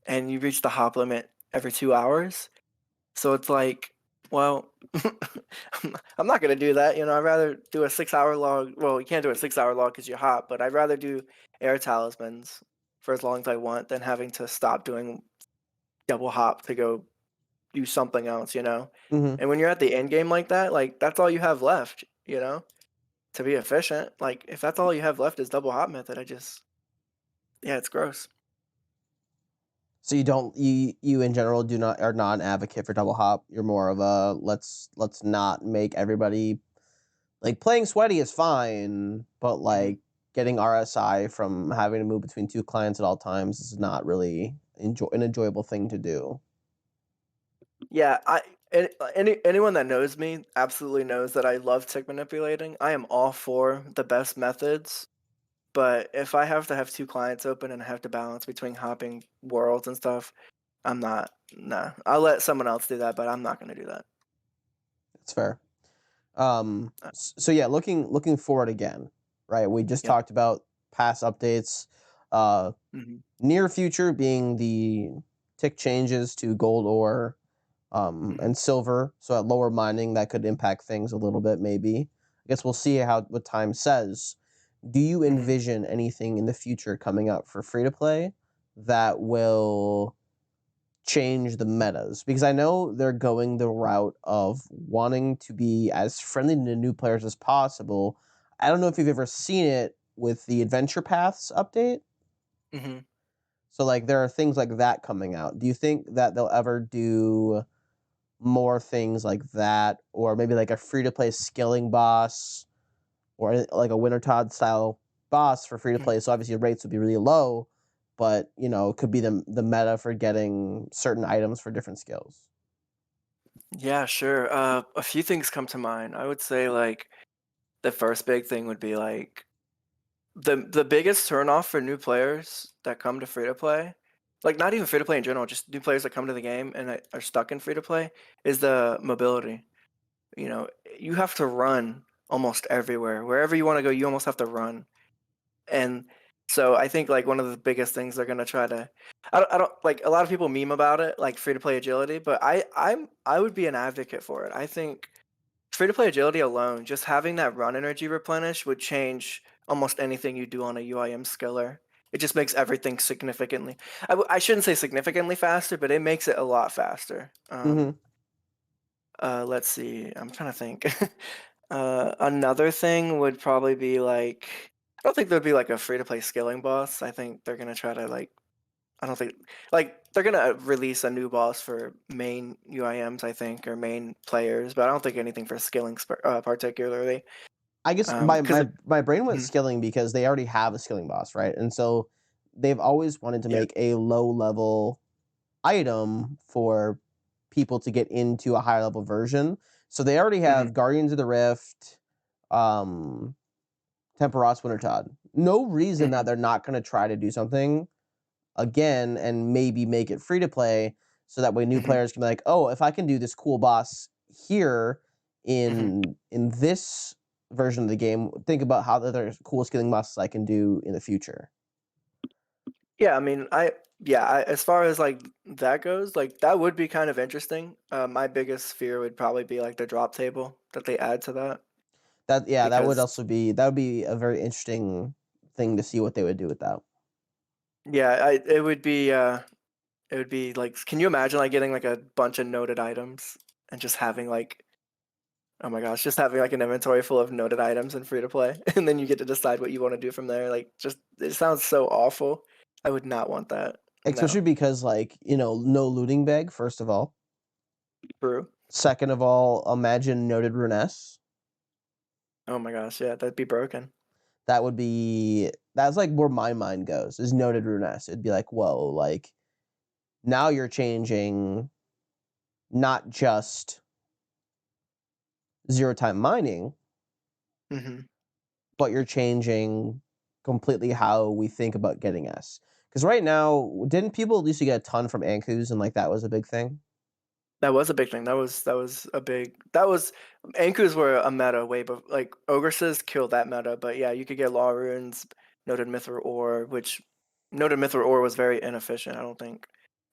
Speaker 2: and you reach the hop limit every 2 hours. So it's like, well, I'm not gonna do that. I'd rather do a 6 hour log. Well, you can't do a 6 hour log because you hop, but I'd rather do air talismans for as long as I want than having to stop doing double hop to go do something else, you know?
Speaker 1: Hmm.
Speaker 2: And when you're at the end game like that, like that's all you have left, you know, to be efficient. Like if that's all you have left is double hop method, yeah, it's gross.
Speaker 1: So you in general do not are not an advocate for double hop. You're more of a let's not make everybody like playing sweaty is fine, but
Speaker 2: Mhm.
Speaker 1: like getting RSI from having to move between two clients at all times is not really an enjoyable thing to do.
Speaker 2: Yeah, anyone that knows me absolutely knows that I love tick manipulating. I am all for the best methods, but if I have to have two clients open and I have to balance between hopping worlds and stuff, I'm not. Nah, I'll let someone else do that, but I'm not going to do that.
Speaker 1: It's fair. So yeah, looking forward again, right? We just
Speaker 2: Yep.
Speaker 1: talked about past updates. Uh,
Speaker 2: Hmm.
Speaker 1: Near future being the tick changes to gold ore
Speaker 2: Hmm.
Speaker 1: and silver. So at lower mining, that could impact things a little bit, maybe. I guess we'll see how what time says. Do you
Speaker 2: Hmm.
Speaker 1: envision anything in the future coming up for free to play that will change the metas? Because I know they're going the route of wanting to be as friendly to new players as possible. I don't know if you've ever seen it with the Adventure Paths update.
Speaker 2: Hmm.
Speaker 1: So like there are things like that coming out. Do you think that they'll ever do more things like that, or maybe like a free to play skilling boss, or like a Winter Todd style boss for free to play? So obviously rates would be really low, but you know it could be the meta for getting certain items for different skills.
Speaker 2: Yeah, sure. A few things come to mind. I would say like the first big thing would be like the biggest turnoff for new players that come to free to play, like not even free to play in general, just new players that come to the game and that are stuck in free to play, is the mobility. You know, you have to run almost everywhere. Wherever you want to go, you almost have to run. And so I think like one of the biggest things they're gonna try to, I don't like a lot of people meme about it, like free to play agility, but I would be an advocate for it. I think free to play agility alone, just having that run energy replenish would change almost anything you do on a UIM skiller. It just makes everything significantly. I shouldn't say significantly faster, but it makes it a lot faster.
Speaker 1: Mm-hmm.
Speaker 2: Let's see. I'm trying to think. Another thing would probably be like I don't think there'd be like a free to play skilling boss. I think they're gonna try to like I don't think like they're gonna release a new boss for main UIMs, I think, or main players, but I don't think anything for skilling particularly.
Speaker 1: I guess
Speaker 2: Because
Speaker 1: my brain went
Speaker 2: mhm,
Speaker 1: skilling because they already have a skilling boss, right? And so they've always wanted to
Speaker 2: yeah,
Speaker 1: make a low level item for people to get into a higher level version. So they already
Speaker 2: hmm,
Speaker 1: have Guardians of the Rift, um, Temperos Wintertod. No reason
Speaker 2: hmm,
Speaker 1: that they're not going to try to do something again and maybe make it free to play so that way new
Speaker 2: hmm,
Speaker 1: players can be like, "Oh, if I can do this cool boss here
Speaker 2: hmm.
Speaker 1: in this version of the game, think about how the other cool skilling bosses I can do in the future."
Speaker 2: Yeah. I mean, as far as like that goes, like that would be kind of interesting. My biggest fear would probably be like the drop table that they add to that
Speaker 1: That yeah, that would
Speaker 2: because
Speaker 1: also be that would be a very interesting thing to see what they would do with that.
Speaker 2: yeah, it would be like, can you imagine like getting like a bunch of noted items and just having like, oh my gosh, just having like an inventory full of noted items and free to play, and then you get to decide what you want to do from there. Like, just it sounds so awful. I would not want that.
Speaker 1: Especially
Speaker 2: No,
Speaker 1: because like, you know, no looting bag, first of all.
Speaker 2: true.
Speaker 1: Second of all, imagine noted runes.
Speaker 2: Oh my gosh, yeah, that'd be broken.
Speaker 1: That would be that's like where my mind goes, is noted runes. It'd be like, whoa, like now you're changing not just zero time mining,
Speaker 2: Hmm.
Speaker 1: but you're changing completely how we think about getting S. Because right now, didn't people used to get a ton from Ankus and like that was a big thing?
Speaker 2: That was a big thing. That was a big. That was Ankus were a meta way, but like ogresses killed that meta. But yeah, you could get law runes, noted mithril ore, which noted mithril ore was very inefficient. I don't think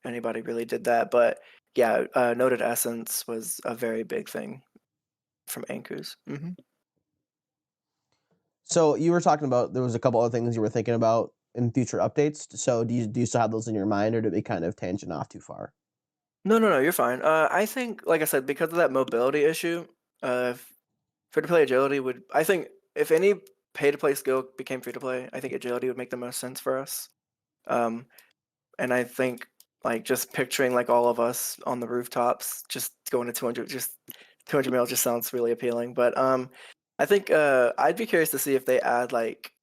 Speaker 2: anybody really did that. But yeah, noted essence was a very big thing from Ankus. Hmm.
Speaker 1: So you were talking about there was a couple other things you were thinking about in future updates. So do you still have those in your mind, or did we kind of tangent off too far?
Speaker 2: No, no, no, you're fine. I think, like I said, because of that mobility issue, free to play agility would. I think if any pay to play skill became free to play, I think agility would make the most sense for us. Um, and I think like just picturing like all of us on the rooftops, just going to 200, just 200 mil just sounds really appealing. But I think I'd be curious to see if they add like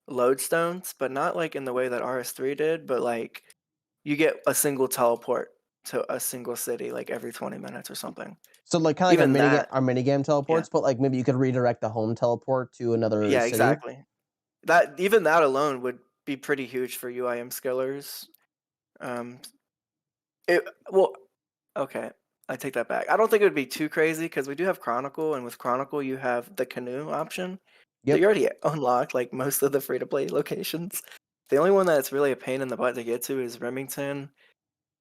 Speaker 2: lodestones, but not like in the way that RS3 did, but like you get a single teleport to a single city like every 20 minutes or something.
Speaker 1: So like kind of like a
Speaker 2: Even that,
Speaker 1: mini game
Speaker 2: yeah.
Speaker 1: teleports, but like maybe you could redirect the home teleport to another
Speaker 2: Yeah,
Speaker 1: city.
Speaker 2: exactly. That even that alone would be pretty huge for UIM skillers. Um, it well, okay, I take that back. I don't think it would be too crazy because we do have Chronicle, and with Chronicle you have the canoe option. So
Speaker 1: Yep.
Speaker 2: you already unlocked like most of the free to play locations. The only one that's really a pain in the butt to get to is Remington,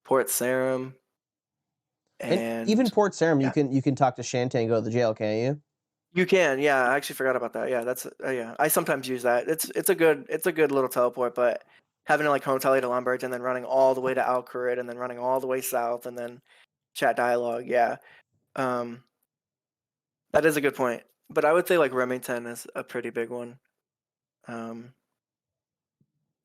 Speaker 2: Port Sarim,
Speaker 1: And even
Speaker 2: and
Speaker 1: Port Sarim,
Speaker 2: yeah,
Speaker 1: you can talk to Shantae and go to the jail, can't you?
Speaker 2: you can. Yeah, I actually forgot about that. Yeah, that's yeah. I sometimes use that. It's a good little teleport, but having to like home tele to Lumbridge and then running all the way to Alcarid and then running all the way south and then chat dialogue. Yeah, um, that is a good point. But I would say like Remington is a pretty big one. Um,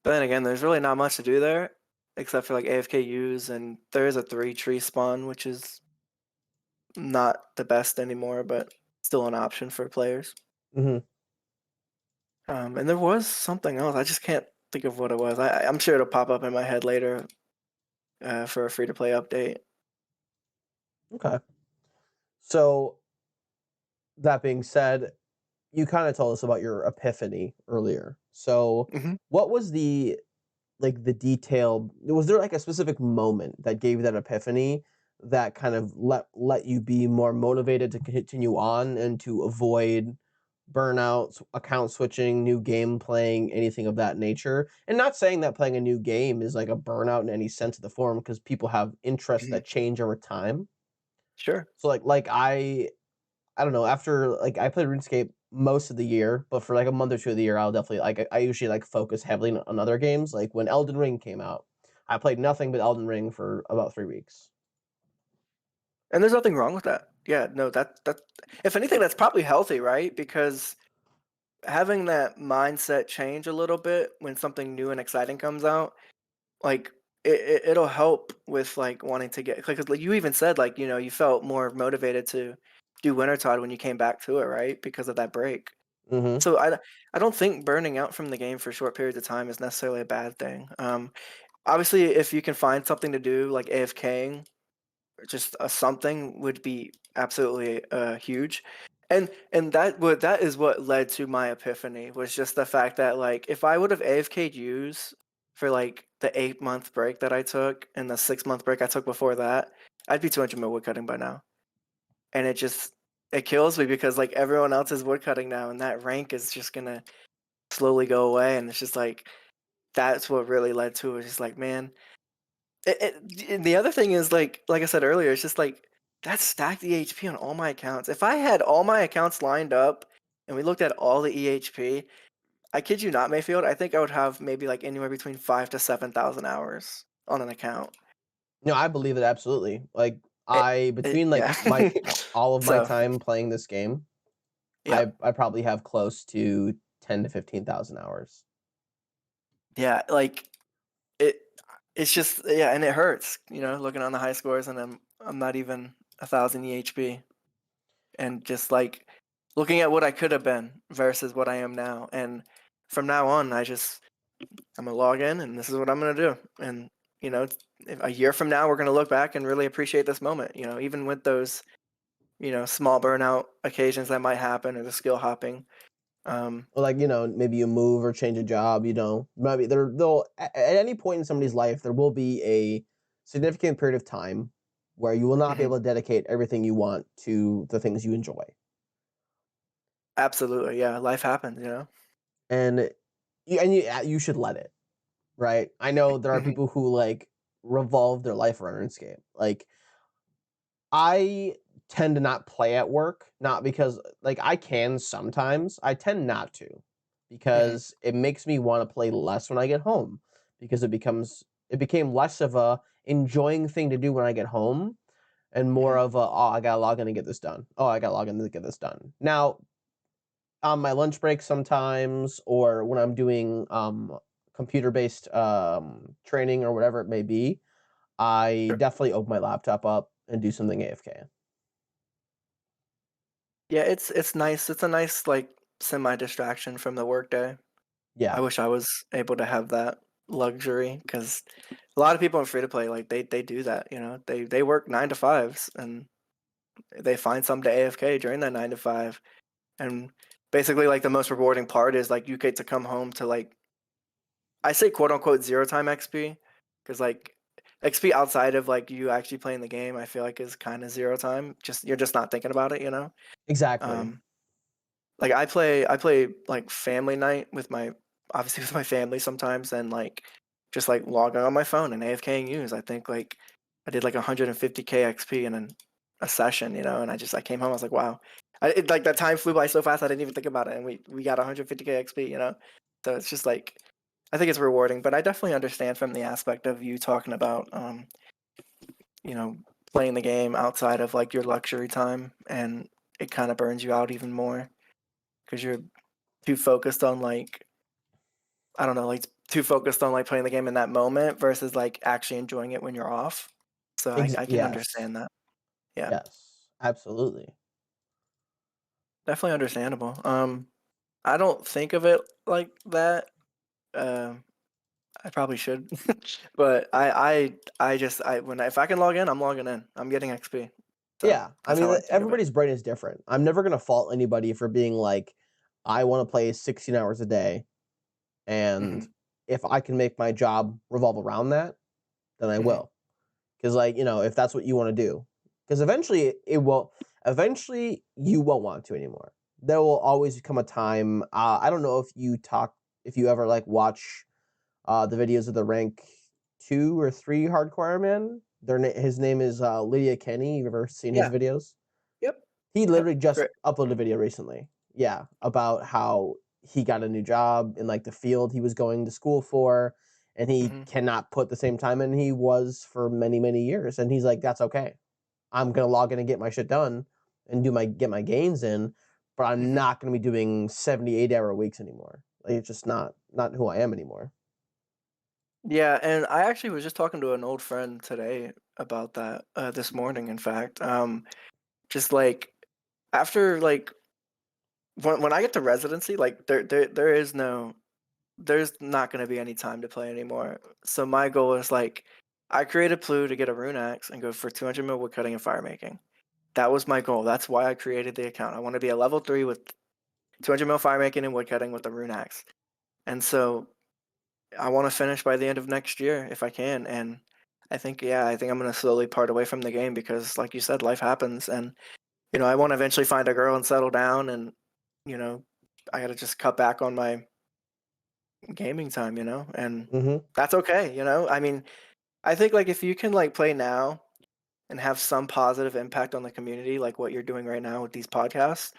Speaker 2: but then again, there's really not much to do there except for like AFKUs, and there is a 3 tree spawn, which is not the best anymore, but still an option for players.
Speaker 1: Hmm.
Speaker 2: And there was something else. I just can't think of what it was. I'm sure it'll pop up in my head later for a free to play update.
Speaker 1: Okay. So that being said, you kind of told us about your epiphany earlier. So
Speaker 2: Hmm.
Speaker 1: what was the like the detail? Was there like a specific moment that gave you that epiphany that kind of let you be more motivated to continue on and to avoid burnouts, account switching, new game playing, anything of that nature? And not saying that playing a new game is like a burnout in any sense of the form, because people have interests
Speaker 2: Hmm.
Speaker 1: that change over time.
Speaker 2: Sure.
Speaker 1: So like I don't know, after like I played RuneScape most of the year, but for like a month or two of the year, I'll definitely like I usually like focus heavily on other games. Like when Elden Ring came out, I played nothing but Elden Ring for about 3 weeks.
Speaker 2: And there's nothing wrong with that. Yeah, no, that if anything, that's probably healthy, right? Because having that mindset change a little bit when something new and exciting comes out, like it'll help with like wanting to get like you even said like you felt more motivated to do Wintertide when you came back to it, right? Because of that break.
Speaker 1: Hmm.
Speaker 2: So I don't think burning out from the game for short periods of time is necessarily a bad thing. Obviously, if you can find something to do like AFKing, or just a something would be absolutely huge. And that is what led to my epiphany was just the fact that like if I would have AFK'd use for like the 8 month break that I took and the 6 month break I took before that, I'd be 200 mil woodcutting by now. And it kills me because like everyone else is woodcutting now, and that rank is just gonna slowly go away, and it's just like that's what really led to it. It's just like, man, and the other thing is like I said earlier, it's just like that stacked EHP on all my accounts. If I had all my accounts lined up and we looked at all the EHP, I kid you not, Mayfield, I think I would have maybe like anywhere between 5 to 7,000 hours on an account.
Speaker 1: No, I believe it absolutely. Like I between like
Speaker 2: Yeah.
Speaker 1: my all of my
Speaker 2: So
Speaker 1: time playing this game,
Speaker 2: yeah,
Speaker 1: I probably have close to 10 to 15,000 hours.
Speaker 2: yeah, like it. It's just yeah, and it hurts, looking on the high scores, and I'm not even 1,000 EHP. And just like looking at what I could have been versus what I am now. And from now on, I'm gonna log in, and this is what I'm gonna do. And you know, a year from now, we're gonna look back and really appreciate this moment. Even with those small burnout occasions that might happen or the skill hopping.
Speaker 1: Or like, maybe you move or change a job, maybe they'll at any point in somebody's life there will be a significant period of time where you will not be
Speaker 2: Mhm.
Speaker 1: able to dedicate everything you want to the things you enjoy.
Speaker 2: Absolutely, yeah. Life happens.
Speaker 1: And you should let it, right? I know there are
Speaker 2: Hmm.
Speaker 1: people who like revolve their life around RuneScape. Like I tend to not play at work, not because like I can sometimes. I tend not to
Speaker 2: Hmm.
Speaker 1: because it makes me want to play less when I get home because it became less of a enjoying thing to do when I get home, and more
Speaker 2: Mhm.
Speaker 1: of a, oh, I gotta log in and get this done. Oh, I gotta log in to get this done. Now, on my lunch break sometimes, or when I'm doing computer based training or whatever it may be, I
Speaker 2: Sure.
Speaker 1: definitely open my laptop up and do something AFK.
Speaker 2: Yeah, it's nice. It's a nice like semi distraction from the workday. I
Speaker 1: Yeah,
Speaker 2: wish I was able to have that luxury because a lot of people in free to play like they do that. You know, they work 9 to 5s and they find some to AFK during that 9 to 5. And basically, like the most rewarding part is like you get to come home to like I say quote unquote zero time XP because like XP outside of like you actually playing the game, I feel like is kind of zero time. Just you're just not thinking about it, you know.
Speaker 1: exactly.
Speaker 2: Um, like I play like family night with my obviously with my family sometimes and like just like logging on my phone and AFKing use. I think like I did like 150k XP in a session, you know, and I came home I was like wow. Like that time flew by so fast I didn't even think about it and we got 150k XP, you know. So it's just like I think it's rewarding, but I definitely understand from the aspect of you talking about you know, playing the game outside of like your luxury time and it kind of burns you out even more because you're too focused on like I don't know, like too focused on like playing the game in that moment versus like actually enjoying it when you're off. So I can
Speaker 1: Yes,
Speaker 2: understand that. Yeah,
Speaker 1: yes, absolutely.
Speaker 2: definitely understandable. I don't think of it like that. Um, I probably should, but I just I when if I can log in, I'm logging in. I'm getting XP. So
Speaker 1: Yeah, I
Speaker 2: that's
Speaker 1: mean,
Speaker 2: how I think of it.
Speaker 1: everybody's brain is different. I'm never gonna fault anybody for being like, I want to play 16 hours a day, and
Speaker 2: Hmm.
Speaker 1: if I can make my job revolve around that, then I
Speaker 2: Hmm.
Speaker 1: will. Because like, if that's what you want to do, because eventually it will. Eventually, you won't want to anymore. There will always come a time. I don't know if you ever like watch the videos of the rank 2 or 3 hardcore man. His name is Lydia Kenny. You've ever seen his
Speaker 2: Yeah.
Speaker 1: videos?
Speaker 2: Yep.
Speaker 1: He
Speaker 2: Yep.
Speaker 1: literally just
Speaker 2: Great.
Speaker 1: uploaded a video recently. Yeah, about how he got a new job in like the field he was going to school for, and he
Speaker 2: Hmm.
Speaker 1: cannot put the same time in he was for many, many years. And he's like, that's okay. I'm gonna log in and get my shit done and get my gains in, but I'm
Speaker 2: Hmm.
Speaker 1: not gonna be doing 78-hour weeks anymore. Like, it's just not who I am anymore.
Speaker 2: Yeah, and I actually was just talking to an old friend today about that this morning. In fact, just like after like when I get to residency, like there is no there's not going to be any time to play anymore. So my goal is like I created Plue to get a rune axe and go for 200 mil woodcutting and fire making. That was my goal. That's why I created the account. I want to be a level 3 with 200 mil fire making and woodcutting with the rune axe. And so I want to finish by the end of next year if I can. And I think yeah, I think I'm going to slowly part away from the game because like you said, life happens and you know, I want to eventually find a girl and settle down and you know, I got to just cut back on my gaming time, you know, and
Speaker 1: Mm-hmm.
Speaker 2: that's okay, you know. I mean, I think like if you can like play now and have some positive impact on the community, like what you're doing right now with these podcasts,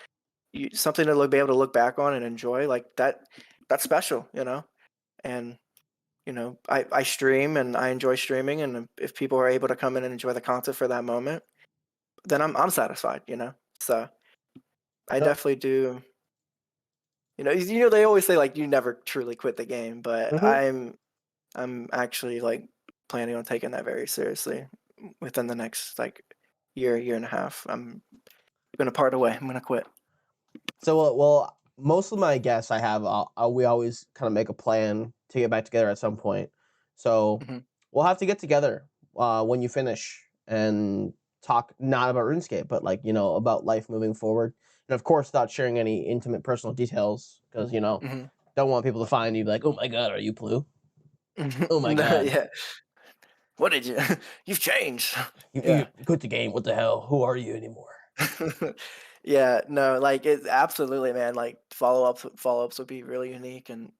Speaker 2: something to be able to look back on and enjoy, like that, that's special, you know. And you know, I stream and I enjoy streaming, and if people are able to come in and enjoy the content for that moment, then I'm satisfied, you know. So I
Speaker 1: No.
Speaker 2: definitely do. You know, they always say like you never truly quit the game, but
Speaker 1: Mm-hmm.
Speaker 2: I'm actually like planning on taking that very seriously within the next like year and a half. I'm gonna part away. I'm gonna quit.
Speaker 1: So, most of my guests I have, we always kind of make a plan to get back together at some point. So,
Speaker 2: Hmm.
Speaker 1: we'll have to get together when you finish and talk not about RuneScape, but like about life moving forward, and of course, without sharing any intimate personal details, because
Speaker 2: Hmm.
Speaker 1: don't want people to find you like, oh my god, are you Plue? Oh my
Speaker 2: No,
Speaker 1: god,
Speaker 2: yeah. What did you? You've changed.
Speaker 1: you
Speaker 2: Yeah.
Speaker 1: quit the game. What the hell? Who are you anymore?
Speaker 2: Yeah. No, like it's absolutely, man. Like follow ups would be really unique and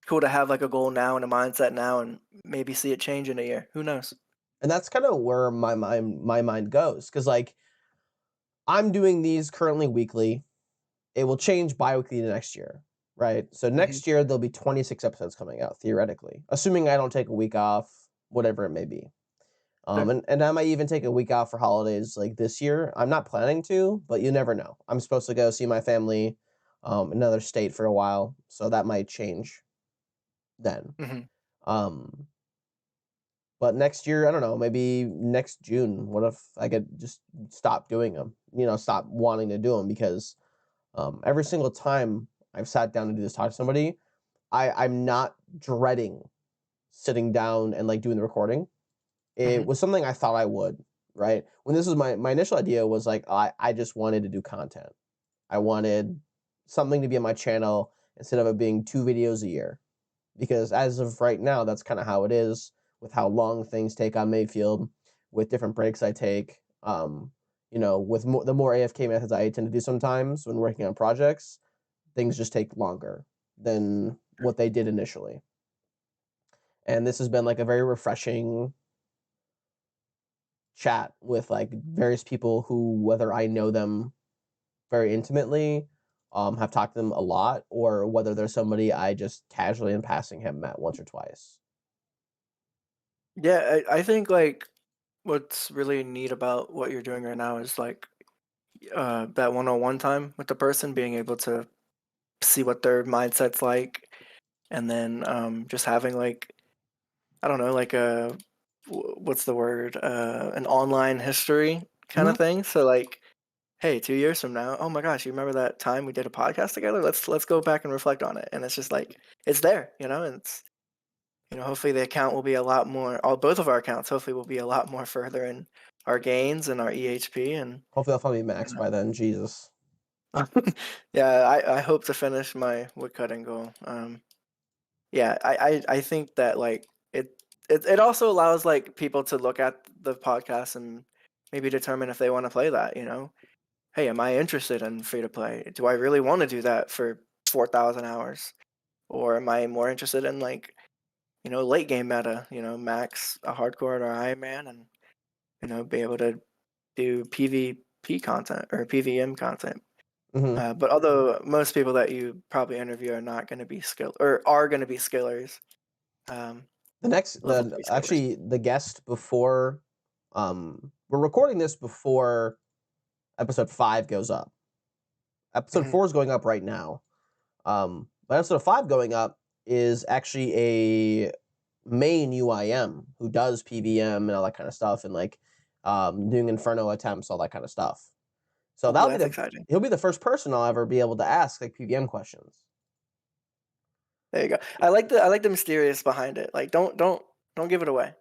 Speaker 2: cool to have like a goal now and a mindset now, and maybe see it change in a year. Who knows?
Speaker 1: And that's kind of where my mind goes, because like I'm doing these currently weekly. It will change bi-weekly to next year, right? So
Speaker 2: Hmm.
Speaker 1: next year there'll be 26 episodes coming out theoretically, assuming I don't take a week off, whatever it may be.
Speaker 2: Sure.
Speaker 1: And I might even take a week out for holidays like this year. I'm not planning to, but you never know. I'm supposed to go see my family in another state for a while, so that might change then.
Speaker 2: Mhm.
Speaker 1: Um, but next year, I don't know, maybe next June. What if I could just stop doing them? Stop wanting to do them because every single time I've sat down to do this talk to somebody, I'm not dreading sitting down and like doing the recording. It
Speaker 2: Mhm.
Speaker 1: was something I thought I would, right? When this was my initial idea was like I just wanted to do content. I wanted something to be on my channel instead of it being 2 videos a year. Because as of right now, that's kind of how it is with how long things take on Mayfield, with different breaks I take. With the more AFK methods I tend to do sometimes when working on projects, things just take longer than what they did initially. And this has been like a very refreshing chat with like various people who, whether I know them very intimately, have talked to them a lot, or whether there's somebody I just casually in passing have met once or twice.
Speaker 2: Yeah, I think like what's really neat about what you're doing right now is like that one-on-one time with the person, being able to see what their mindset's like, and then just having like, I don't know, like a what's the word, an online history kind of
Speaker 1: Mhm.
Speaker 2: thing. So like, hey, 2 years from now, oh my gosh, you remember that time we did a podcast together? Let's go back and reflect on it. And it's just like it's there, and it's, hopefully the account will be a lot more. All both of our accounts hopefully will be a lot more further in our gains and our EHP. And
Speaker 1: Hopefully, I'll find me
Speaker 2: you
Speaker 1: Max
Speaker 2: know,
Speaker 1: by then. Jesus.
Speaker 2: yeah, I hope to finish my woodcutting goal. Yeah, I think that like it also allows like people to look at the podcast and maybe determine if they want to play that. Hey, am I interested in free to play? Do I really want to do that for 4,000 hours, or am I more interested in like, late game meta? Max a hardcore or Iron Man, and be able to do PvP content or PvM content.
Speaker 1: Hmm.
Speaker 2: But although most people that you probably interview are not going to be skill or are going to be skillers, um, level three skillers.
Speaker 1: The guest before, we're recording this before episode 5 goes up. Episode
Speaker 2: Hmm.
Speaker 1: 4 is going up right now. But episode 5 going up is actually a main UIM who does PVM and all that kind of stuff, and like doing Inferno attempts, all that kind of stuff. So
Speaker 2: Oh,
Speaker 1: that'll be
Speaker 2: that's
Speaker 1: the
Speaker 2: exciting.
Speaker 1: he'll be the first person I'll ever be able to ask like PVM questions.
Speaker 2: There you go. I like the mysterious behind it. Like don't give it away.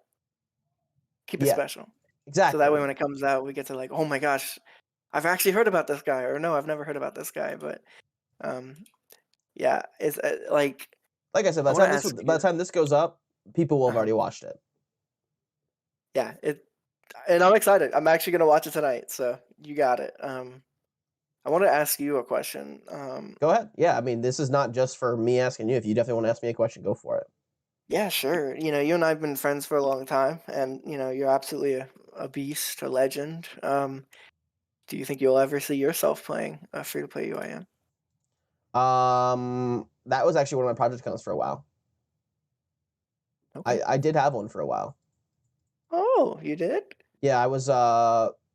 Speaker 2: Keep it
Speaker 1: Yeah,
Speaker 2: special. So that way
Speaker 1: exactly.
Speaker 2: when it comes out, we get to like, oh my gosh, I've actually heard about this guy, or no, I've never heard about this guy. But um, yeah, it's like
Speaker 1: Like I said,
Speaker 2: I want to ask
Speaker 1: by the
Speaker 2: you.
Speaker 1: time this goes up, people will have
Speaker 2: Uh,
Speaker 1: already watched it.
Speaker 2: yeah, and I'm excited. I'm actually gonna watch it tonight. So you got it. I want to ask you a question.
Speaker 1: Go ahead. Yeah, I mean, this is not just for me asking you. If you definitely want to ask me a question, go for it.
Speaker 2: Yeah, sure. You and I've been friends for a long time, and you're absolutely a beast, a legend. Do you think you'll ever see yourself playing a free to play UIM?
Speaker 1: That was actually one of my project accounts for a while.
Speaker 2: Okay.
Speaker 1: I did have one for a while.
Speaker 2: Oh, you did?
Speaker 1: Yeah, I was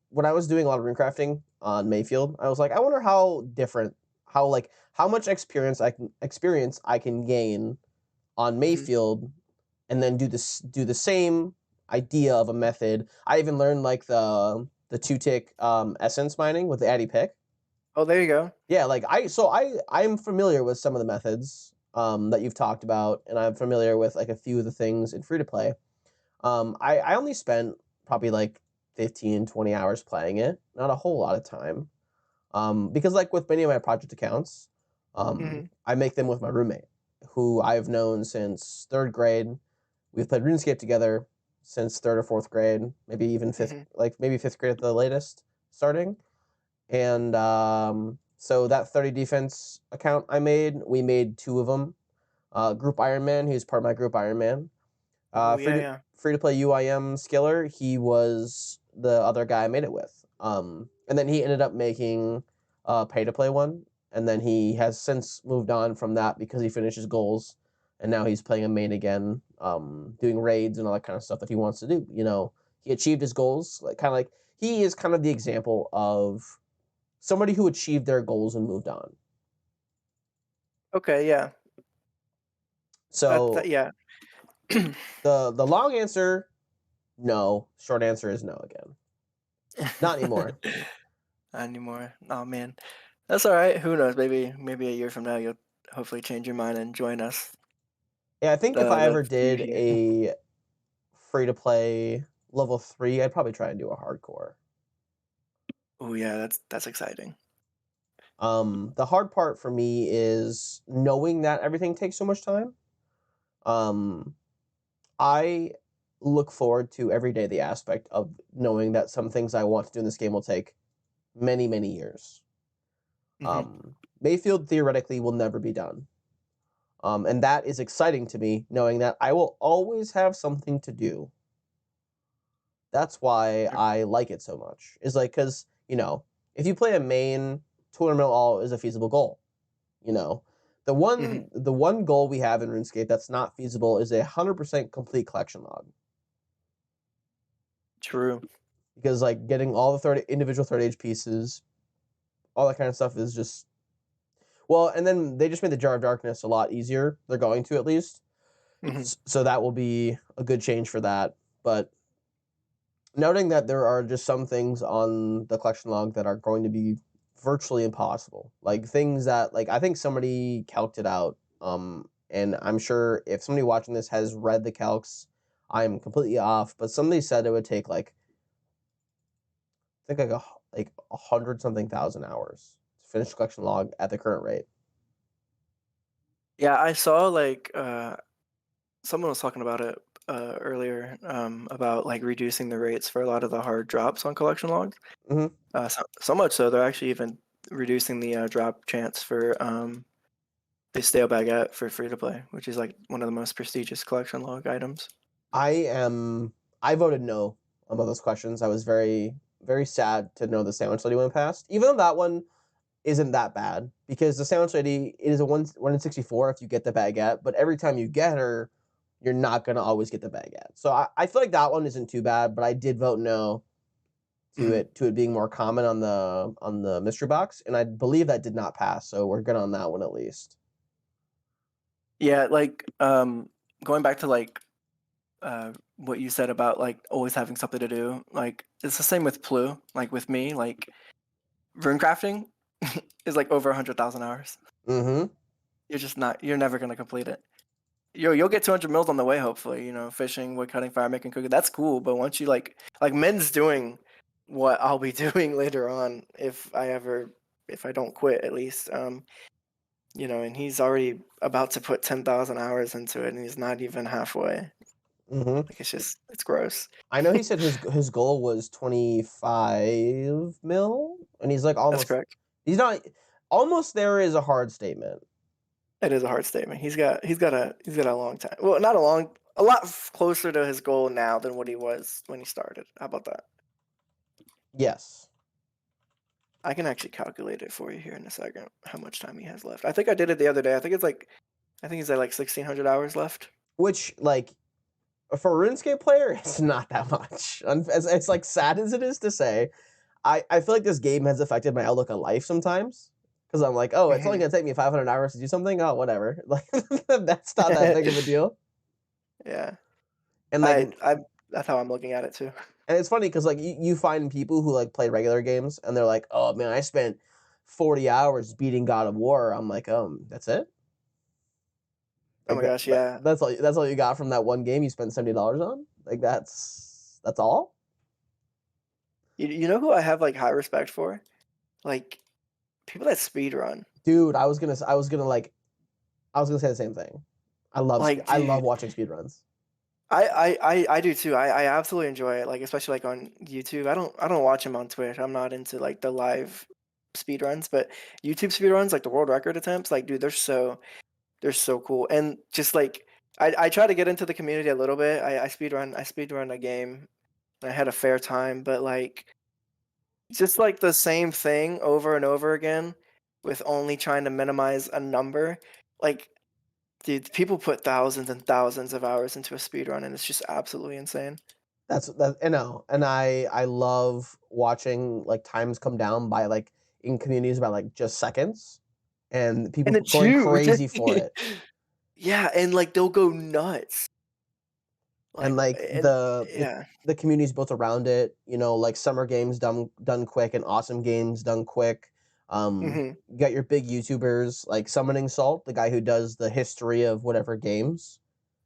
Speaker 1: when I was doing a lot of runecrafting on Mayfield, I was like, I wonder how different, how much experience I can gain on
Speaker 2: Hmm.
Speaker 1: Mayfield, and then do the same idea of a method. I even learned like the two tick essence mining with the Addy pick.
Speaker 2: Oh, there you go.
Speaker 1: Yeah, like I'm familiar with some of the methods that you've talked about, and I'm familiar with like a few of the things in free to play. I only spent probably like 15, 20 hours playing it, not a whole lot of time. Because like with many of my project accounts,
Speaker 2: Hmm.
Speaker 1: I make them with my roommate, who I've known since 3rd grade. We've played RuneScape together since 3rd or 4th grade, maybe even fifth,
Speaker 2: Hmm.
Speaker 1: like maybe 5th grade at the latest, starting. And so that 30 defense account I made, we made 2 of them. Group Ironman, who's part of my group Ironman.
Speaker 2: Oh
Speaker 1: Free
Speaker 2: yeah,
Speaker 1: to
Speaker 2: yeah.
Speaker 1: free to play UIM Skiller, he was the other guy I made it with. And then he ended up making a pay to play one, and then he has since moved on from that because he finished his goals, and now he's playing a main again, doing raids and all that kind of stuff that he wants to do. he achieved his goals. Like kind of like he is kind of the example of somebody who achieved their goals and moved on.
Speaker 2: Okay, yeah. That
Speaker 1: So
Speaker 2: yeah.
Speaker 1: the long answer, no. Short answer is no again. Not anymore.
Speaker 2: Not anymore. Oh man, that's all right. Who knows? Maybe a year from now you'll hopefully change your mind and join us.
Speaker 1: Yeah, I think if I
Speaker 2: The
Speaker 1: ever
Speaker 2: few
Speaker 1: did
Speaker 2: here.
Speaker 1: a free to play level 3, I'd probably try and do a hardcore.
Speaker 2: Oh yeah, that's exciting.
Speaker 1: The hard part for me is knowing that everything takes so much time. Um, I look forward to every day the aspect of knowing that some things I want to do in this game will take many, many years.
Speaker 2: Hmm.
Speaker 1: Mayfield theoretically will never be done. And that is exciting to me, knowing that I will always have something to do. That's why I like it so much. Is like because if you play a main, 200 mil all is a feasible goal. You know,
Speaker 2: Hmm.
Speaker 1: the one goal we have in RuneScape that's not feasible is 100% complete collection log
Speaker 2: True.
Speaker 1: because like getting all the individual third age pieces, all that kind of stuff is just well. And then they just made the Jar of Darkness a lot easier. They're going to at least,
Speaker 2: Hmm.
Speaker 1: so that will be a good change for that. But noting that there are just some things on the collection log that are going to be virtually impossible, like things that like I think somebody calced it out, and I'm sure if somebody watching this has read the calcs, I'm completely off, but somebody said it would take like I think like 100 something thousand hours to finish the collection log at the current rate.
Speaker 2: Yeah, I saw like someone was talking about it earlier about like reducing the rates for a lot of the hard drops on collection logs.
Speaker 1: Hmm.
Speaker 2: So much so they're actually even reducing the drop chance for the stale baguette for free to play, which is like one of the most prestigious collection log items.
Speaker 1: I voted no on both those questions. I was very sad to know the sandwich lady went past, even though that one isn't that bad because the sandwich lady it is a one in 64 if you get the baguette, but every time you get her, you're not gonna always get the baguette. So I feel like that one isn't too bad, but I did vote no
Speaker 2: Mhm.
Speaker 1: to it being more common on the mystery box, and I believe that did not pass. So we're good on that one at least.
Speaker 2: Yeah, like going back to like what you said about like always having something to do, like it's the same with Plue. Like with me, like rune crafting is like over 100,000 hours.
Speaker 1: Mm-hmm.
Speaker 2: You're never gonna complete it. You'll get 200 mils on the way, hopefully. You know, fishing, wood cutting, fire making, cooking. That's cool. But once you like Min's doing what I'll be doing later on if I don't quit at least. You know, and he's already about to put 10,000 hours into it, and he's not even halfway.
Speaker 1: Mm-hmm.
Speaker 2: Like it's gross.
Speaker 1: I know he said his goal was 25 mil, and he's like
Speaker 2: That's
Speaker 1: almost
Speaker 2: correct.
Speaker 1: he's not almost there is a hard statement.
Speaker 2: It is a hard statement. He's got a long time. Well, not a long, a lot closer to his goal now than what he was when he started. How about that?
Speaker 1: Yes.
Speaker 2: I can actually calculate it for you here in a second. How much time he has left? I think I did it the other day. I think he's at like 1,600 hours left.
Speaker 1: Which like for a RuneScape player, it's not that much. It's like sad as it is to say, I feel like this game has affected my outlook on life sometimes. Because I'm like, oh, it's only
Speaker 2: Hmm.
Speaker 1: gonna take me 500 hours to do something. Oh, whatever. Like that's not that big of a deal.
Speaker 2: Yeah,
Speaker 1: And like,
Speaker 2: I that's how I'm looking at it too.
Speaker 1: and it's funny because like you find people who like play regular games and they're like, oh man, I spent 40 hours beating God of War. I'm like, that's it.
Speaker 2: Oh
Speaker 1: Like
Speaker 2: my gosh, yeah.
Speaker 1: that's all you got from that one game you spent $70 on. Like that's all.
Speaker 2: You know who I have like high respect for? Like people that speed run.
Speaker 1: Dude, I was gonna say the same thing.
Speaker 2: Like,
Speaker 1: I love
Speaker 2: dude,
Speaker 1: watching speedruns.
Speaker 2: I do too. I absolutely enjoy it. Like especially like on YouTube. I don't watch them on Twitch. I'm not into like the live speed runs, but YouTube speed runs, like the world record attempts, like dude, they're so cool. And just like I try to get into the community a little bit. I speed run a game and I had a fair time, but like just like the same thing over and over again with only trying to minimize a number. Like dude, people put thousands and thousands of hours into a speed run and it's just absolutely insane.
Speaker 1: I know, and I love watching like times come down by like in communities by like just seconds, and people
Speaker 2: And it's
Speaker 1: going
Speaker 2: huge.
Speaker 1: crazy for it.
Speaker 2: Yeah, and like they'll go nuts.
Speaker 1: And
Speaker 2: Like
Speaker 1: like
Speaker 2: and yeah.
Speaker 1: the community's built around it, you know, like summer games done quick and awesome games done quick.
Speaker 2: Mhm.
Speaker 1: You got your big YouTubers like Summoning Salt, the guy who does the history of whatever games.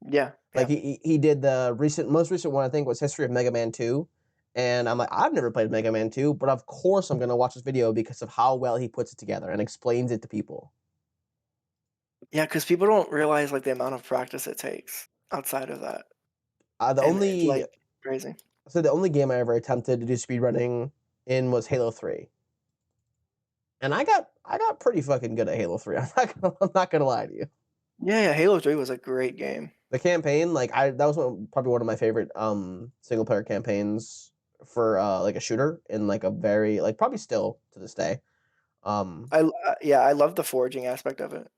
Speaker 2: Yeah,
Speaker 1: Like
Speaker 2: yeah.
Speaker 1: he did the most recent one I think was history of Mega Man 2. And I'm like, I've never played Mega Man 2, but of course I'm gonna watch this video because of how well he puts it together and explains it to people.
Speaker 2: Yeah, because people don't realize, like, the amount of practice it takes outside of that,
Speaker 1: The
Speaker 2: and it's,
Speaker 1: only
Speaker 2: like, crazy.
Speaker 1: so the only game I ever attempted to do speedrunning in was Halo 3. And I got pretty fucking good at Halo 3. I'm not gonna lie to you.
Speaker 2: Yeah, yeah, Halo 3 was a great game.
Speaker 1: The campaign, like I that was probably one of my favorite single player campaigns for like a shooter in like a very like probably still to this day. Um
Speaker 2: Yeah, I love the foraging aspect of it.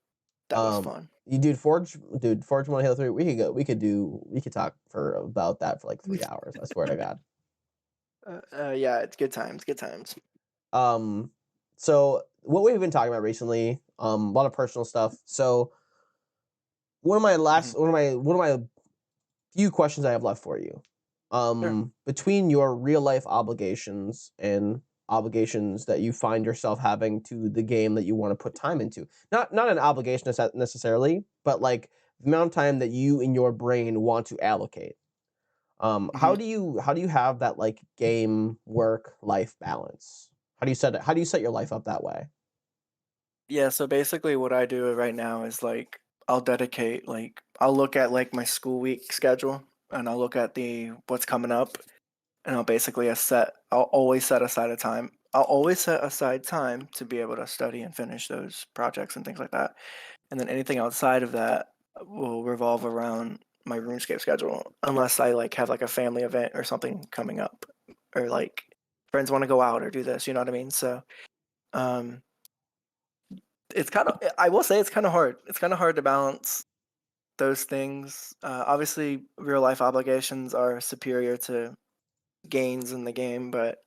Speaker 2: That was
Speaker 1: um
Speaker 2: fun.
Speaker 1: you dude Forge 1 Halo 3, we could talk for about that for like 3 hours, I swear to God.
Speaker 2: Yeah, it's good times, good times.
Speaker 1: Um so what we've been talking about recently, a lot of personal stuff. So
Speaker 2: Mhm.
Speaker 1: one of my few questions I have left for you.
Speaker 2: Sure.
Speaker 1: Between your real life obligations and obligations that you find yourself having to the game that you want to put time into, not an obligation necessarily, but like the amount of time that you in your brain want to allocate.
Speaker 2: Mhm.
Speaker 1: How do you have that like game work life balance? How do you set it? How do you set your life up that way?
Speaker 2: Yeah, so basically what I do right now is, like, I'll dedicate, like I'll look at, like, my school week schedule, and I'll look at the what's coming up, and I'll always set aside a time. I'll always set aside time to be able to study and finish those projects and things like that. And then anything outside of that will revolve around my RuneScape schedule, unless I like have like a family event or something coming up, or like friends want to go out or do this. You know what I mean? So um, it's kind of I will say it's kind of hard. It's kind of hard to balance those things. Obviously, real life obligations are superior to gains in the game, but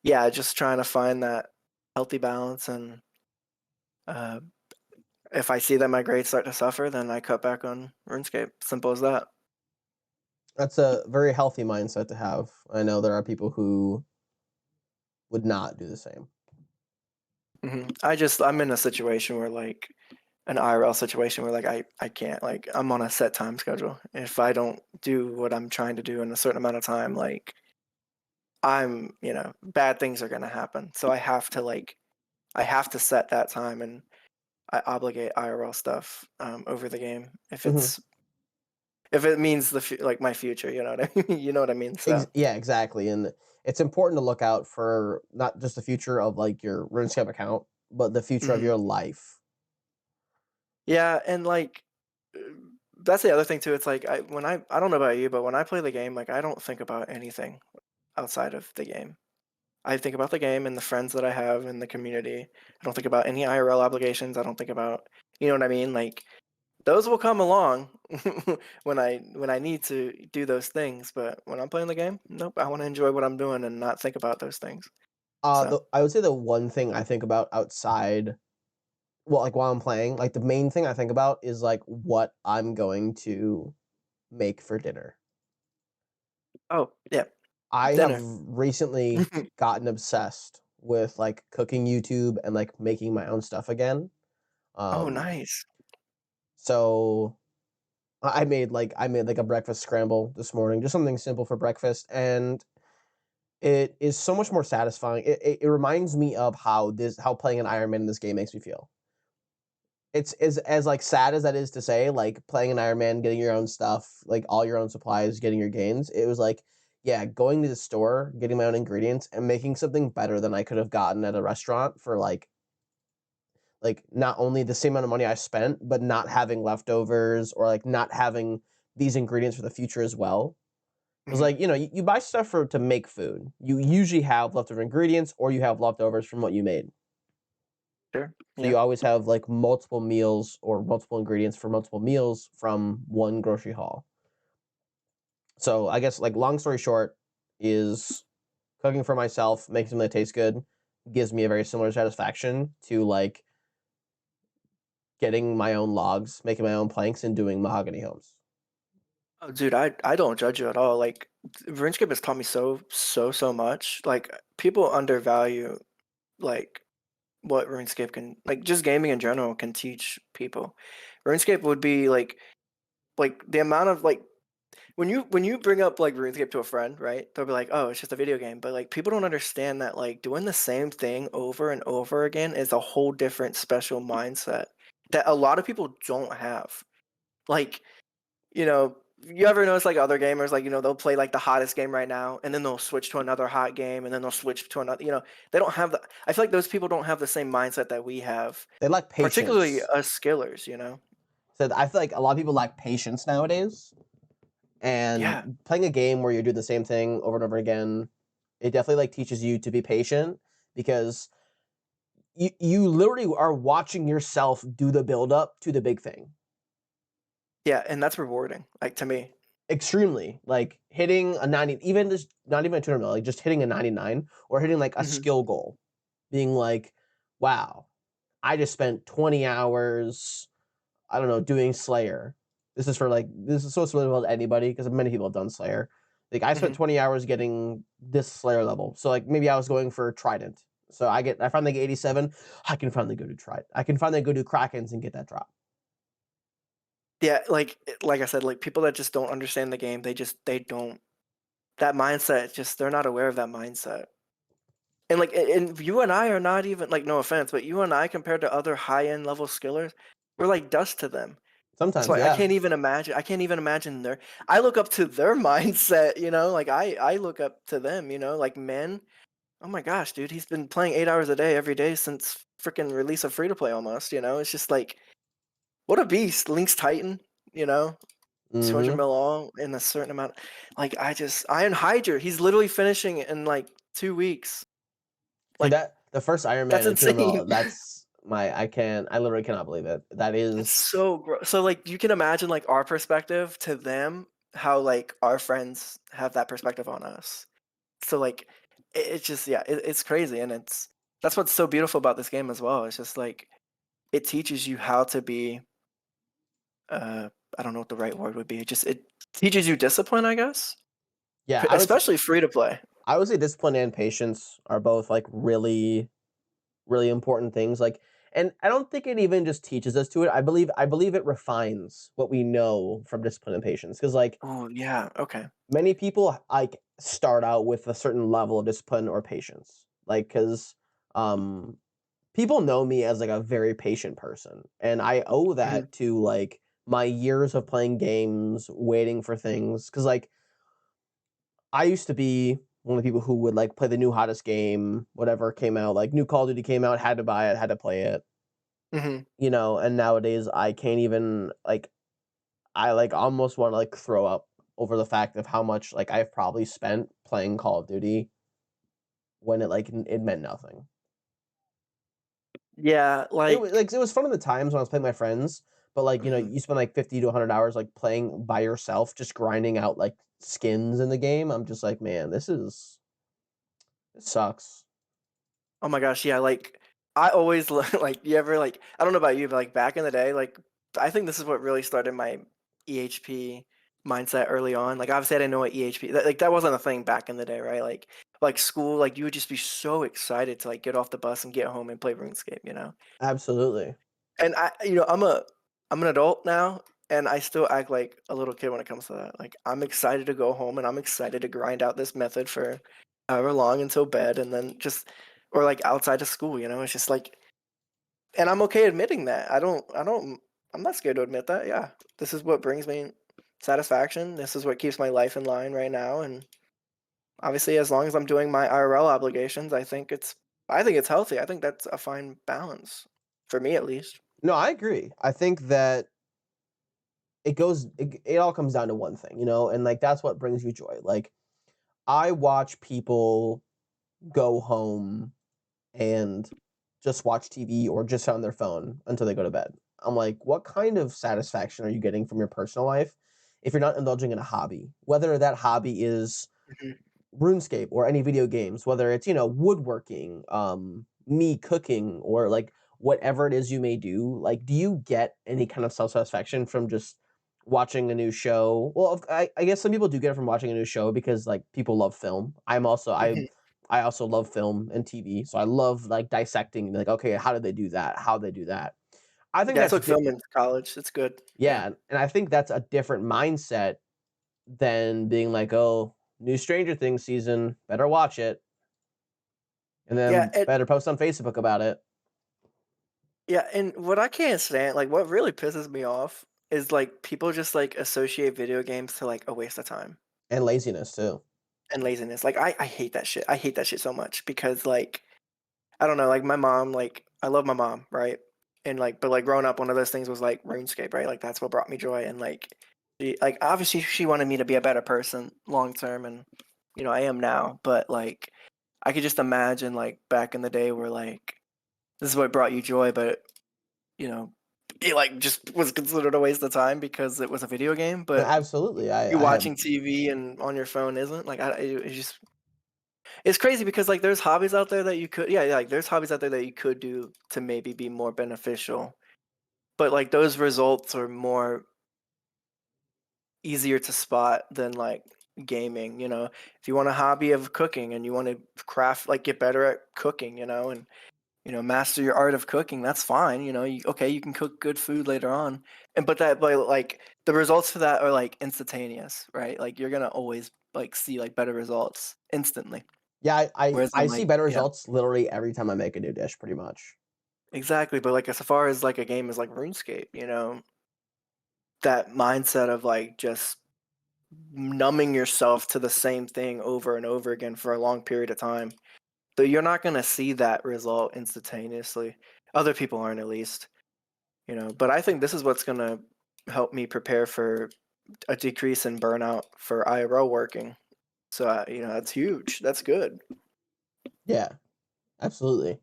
Speaker 2: yeah, just trying to find that healthy balance. And uh, if I see that my grades start to suffer, then I cut back on RuneScape. Simple as that.
Speaker 1: That's a very healthy mindset to have. I know there are people who would not do the same.
Speaker 2: I'm in a situation where like an IRL situation where like I can't, like I'm on a set time schedule. If I don't do what I'm trying to do in a certain amount of time, like bad things are gonna happen. So I have to set that time, and I obligate IRL stuff over the game
Speaker 1: Mhm.
Speaker 2: if it means like my future. You know what I mean? You know what I mean? So
Speaker 1: Yeah, exactly, and it's important to look out for not just the future of, like, your RuneScape account, but the future of
Speaker 2: mhm.
Speaker 1: your life.
Speaker 2: Yeah, and like uh, that's the other thing too. It's like I don't know about you, but when I play the game, like I don't think about anything outside of the game. I think about the game and the friends that I have in the community. I don't think about any IRL obligations. I don't think about, you know what I mean? Like those will come along when I need to do those things, but when I'm playing the game, nope, I want to enjoy what I'm doing and not think about those things. So,
Speaker 1: I would say the one thing I think about outside well, like, while I'm playing, like, the main thing I think about is, like, what I'm going to make for dinner.
Speaker 2: oh, yeah,
Speaker 1: I have
Speaker 2: dinner.
Speaker 1: recently gotten obsessed with, like, cooking YouTube and, like, making my own stuff again.
Speaker 2: Oh,
Speaker 1: Um,
Speaker 2: nice.
Speaker 1: so I made, like, a breakfast scramble this morning, just something simple for breakfast, and it is so much more satisfying. It reminds me of how playing an Iron Man in this game makes me feel. It's as, like, sad as that is to say, like, playing an Iron Man, getting your own stuff, like, all your own supplies, getting your gains, it was like, yeah, going to the store, getting my own ingredients, and making something better than I could have gotten at a restaurant for, not only the same amount of money I spent, but not having leftovers or, like, not having these ingredients for the future as well. It was
Speaker 2: Mhm.
Speaker 1: like, you know, you buy stuff to make food. You usually have leftover ingredients or you have leftovers from what you made.
Speaker 2: Sure.
Speaker 1: So
Speaker 2: Yeah.
Speaker 1: you always have like multiple meals or multiple ingredients for multiple meals from one grocery haul. So I guess like long story short is cooking for myself, making something that tastes good, gives me a very similar satisfaction to like getting my own logs, making my own planks, and doing mahogany homes.
Speaker 2: Oh, dude, I don't judge you at all. Like, RuneScape has taught me so much. Like, people undervalue like what RuneScape can, like, just gaming in general can teach people. RuneScape would be like the amount of like when you bring up like RuneScape to a friend, right? They'll be like, "Oh, it's just a video game." But like people don't understand that like doing the same thing over and over again is a whole different special mindset that a lot of people don't have. Like, you ever notice like other gamers, like, they'll play like the hottest game right now and then they'll switch to another hot game and then they'll switch to another, they don't have the, I feel like those people don't have the same mindset that we have,
Speaker 1: They lack
Speaker 2: particularly
Speaker 1: patience.
Speaker 2: us skillers.
Speaker 1: So I feel like a lot of people lack patience nowadays,
Speaker 2: Yeah.
Speaker 1: and playing a game where you do the same thing over and over again, it definitely like teaches you to be patient because you literally are watching yourself do the build up to the big thing.
Speaker 2: Yeah. And that's rewarding, like to me.
Speaker 1: Extremely like hitting a 90, even just not even a 200 mil, like just hitting a 99 or hitting like a
Speaker 2: Hmm.
Speaker 1: skill goal, being like, wow, I just spent 20 hours, I don't know, doing Slayer. This is so relatable to anybody because many people have done Slayer. Like I spent
Speaker 2: Hmm.
Speaker 1: 20 hours getting this Slayer level. So like maybe I was going for Trident. So I finally get 87. I can finally go to Trident. I can finally go to Krakens and get that drop.
Speaker 2: Yeah. Like I said, like people that just don't understand the game, they don't, that mindset, just, they're not aware of that mindset. And like, and you and I are not even like, no offense, but you and I compared to other high end level skillers, we're like dust to them. So
Speaker 1: Sometimes,
Speaker 2: I
Speaker 1: yeah.
Speaker 2: can't even imagine. I can't even imagine their. I look up to their mindset. Like I look up to them. Like men. Oh my gosh, dude, he's been playing 8 hours a day every day since freaking release of free to play almost. It's just like what a beast. Link's Titan. You know, 200
Speaker 1: Mm-hmm.
Speaker 2: mil all in a certain amount. Like Iron Hydra. He's literally finishing in like 2 weeks.
Speaker 1: See
Speaker 2: Like
Speaker 1: that the first Iron
Speaker 2: that's
Speaker 1: Man and 200
Speaker 2: insane.
Speaker 1: mil, that's my I literally cannot believe it. That
Speaker 2: That's
Speaker 1: is
Speaker 2: so gross. So like you can imagine like our perspective to them, how like our friends have that perspective on us. So like it's just, yeah, it's crazy, and that's what's so beautiful about this game as well. It's just like it teaches you how to be uh I don't know what the right word would be. It teaches you discipline, I guess.
Speaker 1: yeah,
Speaker 2: Especially free to play.
Speaker 1: I would say discipline and patience are both like really really important things like, and I don't think it even just teaches us to it. I believe it refines what we know from discipline and patience cuz like
Speaker 2: Oh yeah, okay.
Speaker 1: many people like start out with a certain level of discipline or patience. Like cuz um people know me as like a very patient person and I owe
Speaker 2: Hmm.
Speaker 1: that to like my years of playing games, waiting for things cuz like I used to be one of the people who would like play the new hottest game, whatever came out, like new Call of Duty came out, had to buy it, had to play it,
Speaker 2: Hmm.
Speaker 1: and nowadays I can't even like I like almost want to like throw up over the fact of how much like I've probably spent playing Call of Duty when it meant nothing.
Speaker 2: Yeah,
Speaker 1: It was fun in the times when I was playing with my friends, but like,
Speaker 2: mhm.
Speaker 1: you spend like 50 to 100 hours like playing by yourself just grinding out like skins in the game. I'm just like, man, it sucks.
Speaker 2: Oh my gosh, yeah, like I always like, you ever like, I don't know about you, but like back in the day, like I think this is what really started my EHP mindset early on. Like obviously I didn't know what EHP, like that wasn't a thing back in the day, right? Like school, like you would just be so excited to like get off the bus and get home and play RuneScape.
Speaker 1: Absolutely.
Speaker 2: And I'm an adult now, and I still act like a little kid when it comes to that. Like I'm excited to go home and I'm excited to grind out this method for however long until bed, and then just, or like outside of school. It's just like, and I'm okay admitting that. I'm not scared to admit that. Yeah, this is what brings me satisfaction. This is what keeps my life in line right now, and obviously, as long as I'm doing my IRL obligations, I think it's healthy. I think that's a fine balance for me, at least.
Speaker 1: No, I agree. I think that it all comes down to one thing, and like that's what brings you joy. Like I watch people go home and just watch TV or just on their phone until they go to bed. I'm like, what kind of satisfaction are you getting from your personal life if you're not indulging in a hobby, whether that hobby is
Speaker 2: Mhm.
Speaker 1: RuneScape or any video games, whether it's, woodworking, me cooking, or like whatever it is you may do, like, do you get any kind of self-satisfaction from just watching a new show? Well, I guess some people do get it from watching a new show because like people love film.
Speaker 2: Mhm.
Speaker 1: I also love film and TV, so I love like dissecting, like, okay, how did they do that? How they do that? I think
Speaker 2: Yeah, I
Speaker 1: that's
Speaker 2: took film in college. It's good. Yeah.
Speaker 1: yeah, and I think that's a different mindset than being like, oh, new Stranger Things season, better watch it. And
Speaker 2: Yeah,
Speaker 1: then better post on Facebook about it,
Speaker 2: and what I can't stand, like, what really pisses me off is, like, people just, like, associate video games to, like, a waste of time
Speaker 1: and laziness too.
Speaker 2: and laziness. Like, I hate that shit. I hate that shit so much because, like, I don't know, like, my mom, like, I love my mom, right? And, like, but, like, growing up, one of those things was, like, RuneScape, right? Like, that's what brought me joy, and, like, obviously, she wanted me to be a better person long term, and, I am now, but, like, I could just imagine, like, back in the day where, like, this is what brought you joy, but you know, it like just was considered a waste of time because it was a video game. But
Speaker 1: Absolutely,
Speaker 2: you
Speaker 1: I have
Speaker 2: watching TV and on your phone isn't like it's just it's crazy because like there's hobbies out there that you could yeah like there's hobbies out there that you could do to maybe be more beneficial, but like those results are more easier to spot than like gaming. If you want a hobby of cooking and you want to craft like get better at cooking, and master your art of cooking, that's fine. Okay, you can cook good food later on. But like the results for that are like instantaneous, right? Like you're gonna always like see like better results instantly.
Speaker 1: yeah,
Speaker 2: Whereas
Speaker 1: I
Speaker 2: I'm
Speaker 1: see
Speaker 2: like,
Speaker 1: better
Speaker 2: yeah,
Speaker 1: results literally every time I make a new dish, pretty much.
Speaker 2: exactly. But like as far as like a game is like RuneScape, that mindset of like just numbing yourself to the same thing over and over again for a long period of time. Though you're not gonna see that result instantaneously. Other people aren't at least. But I think this is what's going to help me prepare for a decrease in burnout for IRL working. So that's huge. That's good.
Speaker 1: Yeah, absolutely.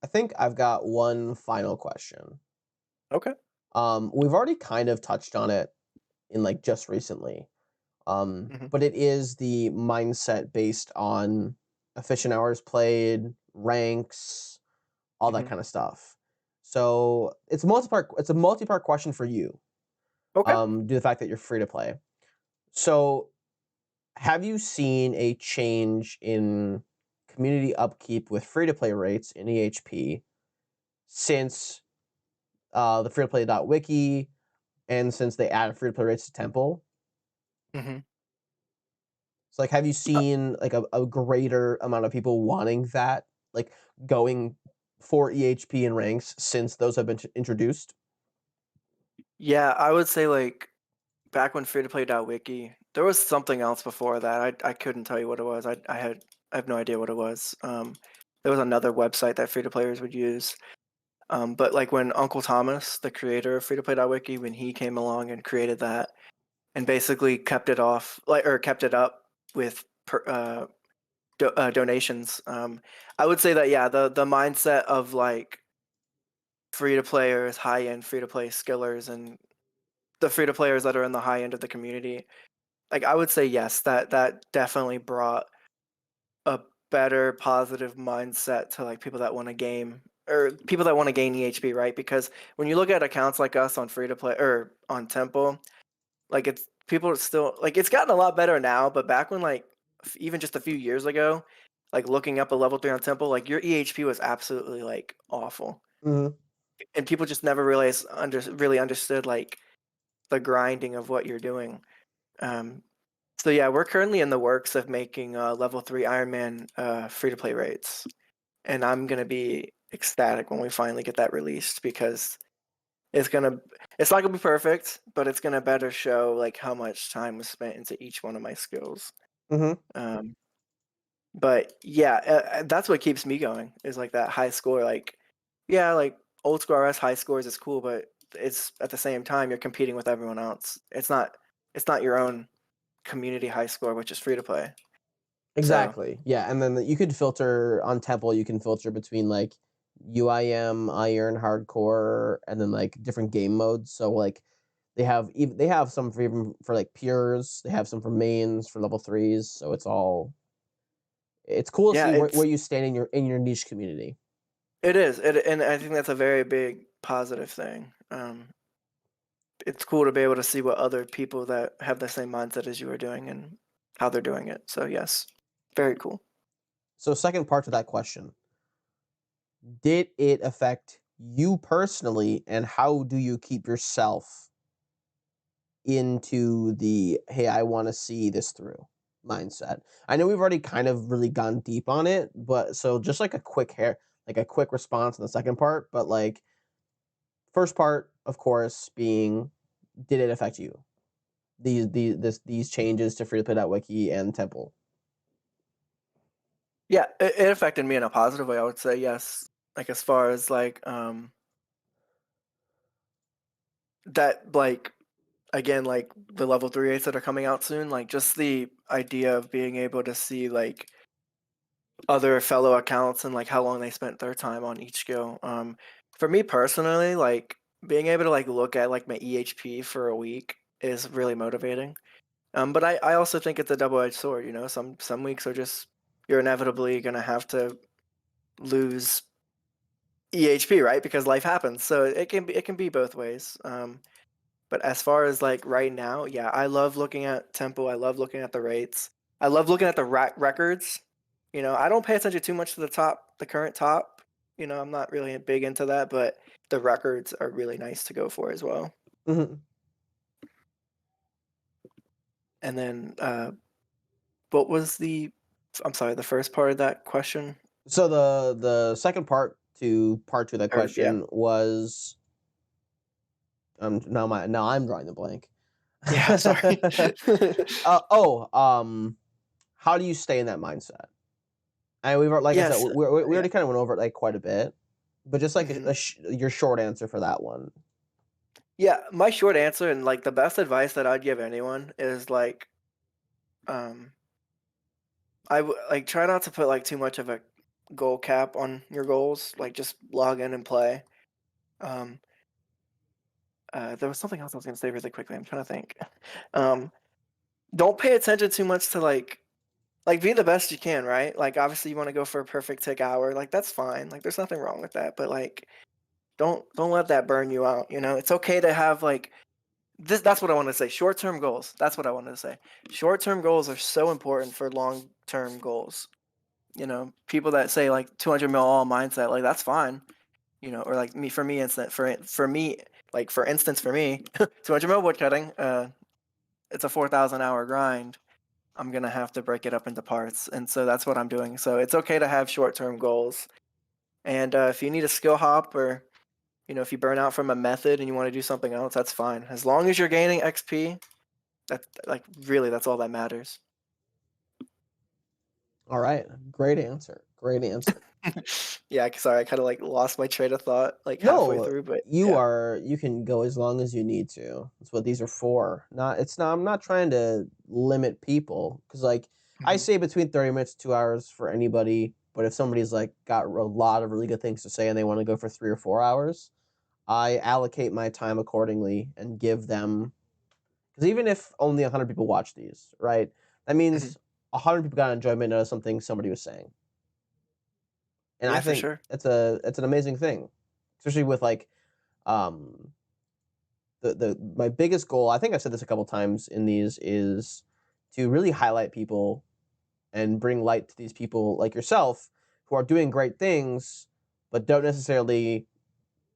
Speaker 1: I think I've got one final question.
Speaker 2: Okay.
Speaker 1: We've already kind of touched on it in like just recently.
Speaker 2: Hmm.
Speaker 1: But it is the mindset based on efficient hours played, ranks, all that
Speaker 2: Hmm.
Speaker 1: kind of stuff. So it's a multi-part question for you.
Speaker 2: Okay.
Speaker 1: Due to the fact that you're free to play. So have you seen a change in community upkeep with free to play rates in EHP since the free to play.wiki and since they added free to play rates to Temple?
Speaker 2: Hmm.
Speaker 1: So like have you seen like a greater amount of people wanting that, like going for EHP and ranks since those have been introduced?
Speaker 2: Yeah, I would say like back when free to play.wiki, there was something else before that. I couldn't tell you what it was. I have no idea what it was. There was another website that free to players would use. But like when Uncle Thomas, the creator of free to play.wiki, when he came along and created that, and basically kept it off like or kept it up with donations. I would say that yeah, the mindset of like free to players, high end free to play skillers, and the free to players that are in the high end of the community. Like I would say yes, that definitely brought a better positive mindset to like people that want to game or people that want to gain EHP, right? Because when you look at accounts like us on free to play or on Temple, like it's people are still like it's gotten a lot better now, but back when like even just a few years ago, like looking up a level 3 on Temple, like your EHP was absolutely like awful.
Speaker 1: Mhm.
Speaker 2: And people just never realized really understood like the grinding of what you're doing. Um so yeah, we're currently in the works of making level 3 Ironman free to play rates. And I'm gonna be ecstatic when we finally get that released because it's gonna it's not gonna be perfect, but it's gonna better show like how much time was spent into each one of my skills.
Speaker 1: Mhm.
Speaker 2: Um, but yeah, that's what keeps me going is like that high score. Like, yeah, like old school RS high scores is cool, but it's at the same time you're competing with everyone else. It's not your own community high score, which is free to play. So
Speaker 1: Exactly. Yeah, and then you could filter on Temple, you can filter between like UIM, Iron, Hardcore, and then like different game modes. So like They have some for even for like pures. They have some for mains for level 3s. So it's cool to
Speaker 2: Yeah,
Speaker 1: see where you stand in your niche community.
Speaker 2: it is. And I think that's a very big positive thing. It's cool to be able to see what other people that have the same mindset as you are doing and how they're doing it. So yes, very cool.
Speaker 1: So second part to that question, did it affect you personally, and how do you keep yourself into the hey, I want to see this through mindset? I know we've already kind of really gone deep on it, but so just like a quick response on the second part, but like first part, of course, being did it affect you? These changes to free to play wiki and temple.
Speaker 2: Yeah, it affected me in a positive way. I would say yes. Like as far as like that like again like the level 3/8s that are coming out soon, like just the idea of being able to see like other fellow accounts and like how long they spent their time on each skill. For me personally, like being able to like look at like my EHP for a week is really motivating. But I also think it's a double-edged sword. You know, some weeks are just you're inevitably gonna have to lose EHP, right? Because life happens. So it can be both ways. But as far as like right now, yeah, I love looking at tempo. I love looking at the rates. I love looking at the records. You know, I don't pay attention too much to the current top. You know, I'm not really big into that, but the records are really nice to go for as well.
Speaker 1: Mhm.
Speaker 2: And then, what was the? I'm sorry, the first part of that question.
Speaker 1: So the second part two of that
Speaker 2: Or yeah,
Speaker 1: question was now I'm drawing the blank.
Speaker 2: yeah. Sorry.
Speaker 1: Oh, how do you stay in that mindset? And like I said,
Speaker 2: Yes.
Speaker 1: we
Speaker 2: Yeah.
Speaker 1: already kind of went over it like quite a bit, but just like
Speaker 2: Mhm.
Speaker 1: your short answer for that one.
Speaker 2: Yeah, my short answer and like the best advice that I'd give anyone is like, um, like try not to put like too much of a goal cap on your goals. Like just log in and play. Um, there was something else I was gonna say really quickly. I'm trying to think. Um, don't pay attention too much to like be the best you can, right? Like obviously you want to go for a perfect tick hour. Like that's fine. Like there's nothing wrong with that. But like don't let that burn you out. You know, it's okay to have like that's what I want to say. Short-term goals. That's what I wanted to say. Short-term goals are so important for long-term goals. You know, people that say like 200 mil all mindset, like that's fine. You know, or like me for me instant for me like for instance for me 200 mil woodcutting. It's a 4,000 hour grind. I'm gonna have to break it up into parts, and so that's what I'm doing. So it's okay to have short-term goals, and if you need a skill hop or you know if you burn out from a method and you want to do something else, that's fine. As long as you're gaining XP, that like really that's all that matters.
Speaker 1: All right, great answer. Great answer.
Speaker 2: Yeah, sorry, I kind of like lost my train of thought like halfway
Speaker 1: No,
Speaker 2: through, but yeah.
Speaker 1: you can go as long as you need to. That's what these are for. I'm not trying to limit people cuz like I
Speaker 2: Mhm.
Speaker 1: say between 30 minutes to 2 hours for anybody, but if somebody's like got a lot of really good things to say and they want to go for 3 or 4 hours, I allocate my time accordingly and give them cuz even if only 100 people watch these, right? That
Speaker 2: Mhm.
Speaker 1: means 100 people got enjoyment out of something somebody was saying. And I
Speaker 2: Yeah, for
Speaker 1: think
Speaker 2: sure.
Speaker 1: it's an amazing thing, especially with like um the my biggest goal, I think I've said this a couple times in these, is to really highlight people and bring light to these people like yourself who are doing great things but don't necessarily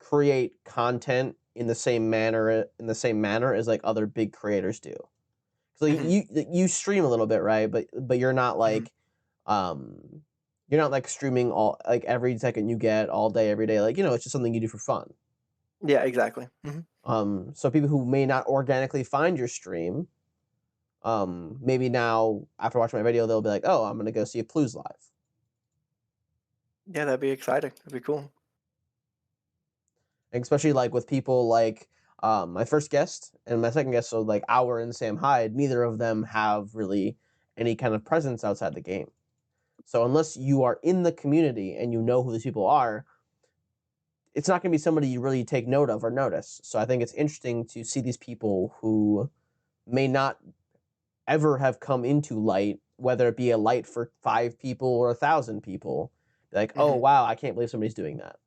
Speaker 1: create content in the same manner as like other big creators do. So
Speaker 2: Mhm.
Speaker 1: you stream a little bit, right? But
Speaker 2: Mhm.
Speaker 1: um you're not like streaming all like every second you get all day every day. Like, it's just something you do for fun.
Speaker 2: Yeah, exactly. Mhm.
Speaker 1: So people who may not organically find your stream, maybe now after watching my video, they'll be like, "Oh, I'm gonna go see if Plue's live."
Speaker 2: Yeah, that'd be exciting. That'd be cool.
Speaker 1: And especially like with people like my first guest and my second guest, so like Our and Sam Hyde, neither of them have really any kind of presence outside the game. So unless you are in the community and you know who these people are, it's not going to be somebody you really take note of or notice. So I think it's interesting to see these people who may not ever have come into light, whether it be a light for 5 people or 1,000 people. Like, oh
Speaker 2: Hmm.
Speaker 1: wow, I can't believe somebody's doing that.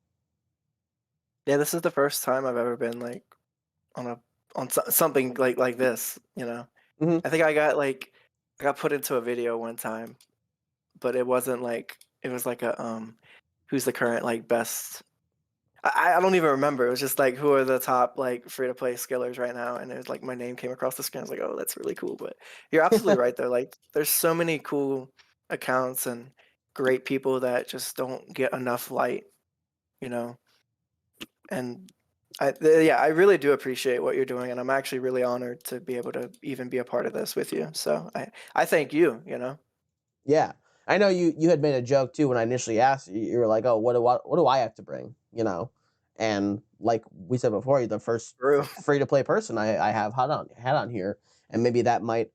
Speaker 2: Yeah, this is the first time I've ever been like on a something like this. You know,
Speaker 1: Mm-hmm.
Speaker 2: I think I got put into a video one time, but it wasn't like it was like a who's the current like best. I don't even remember. It was just like who are the top like free to play skillers right now, and it was like my name came across the screen. I was like, oh, that's really cool. But you're absolutely right though. Like, there's so many cool accounts and great people that just don't get enough light. You know, and yeah, I really do appreciate what you're doing, and I'm actually really honored to be able to even be a part of this with you. So I thank you. You know,
Speaker 1: Yeah, I know you had made a joke too when I initially asked you. You were like, "Oh, what do I have to bring?" You know, and like we said before, you're the first
Speaker 2: Drew.
Speaker 1: free to play person I have had on here, and maybe that might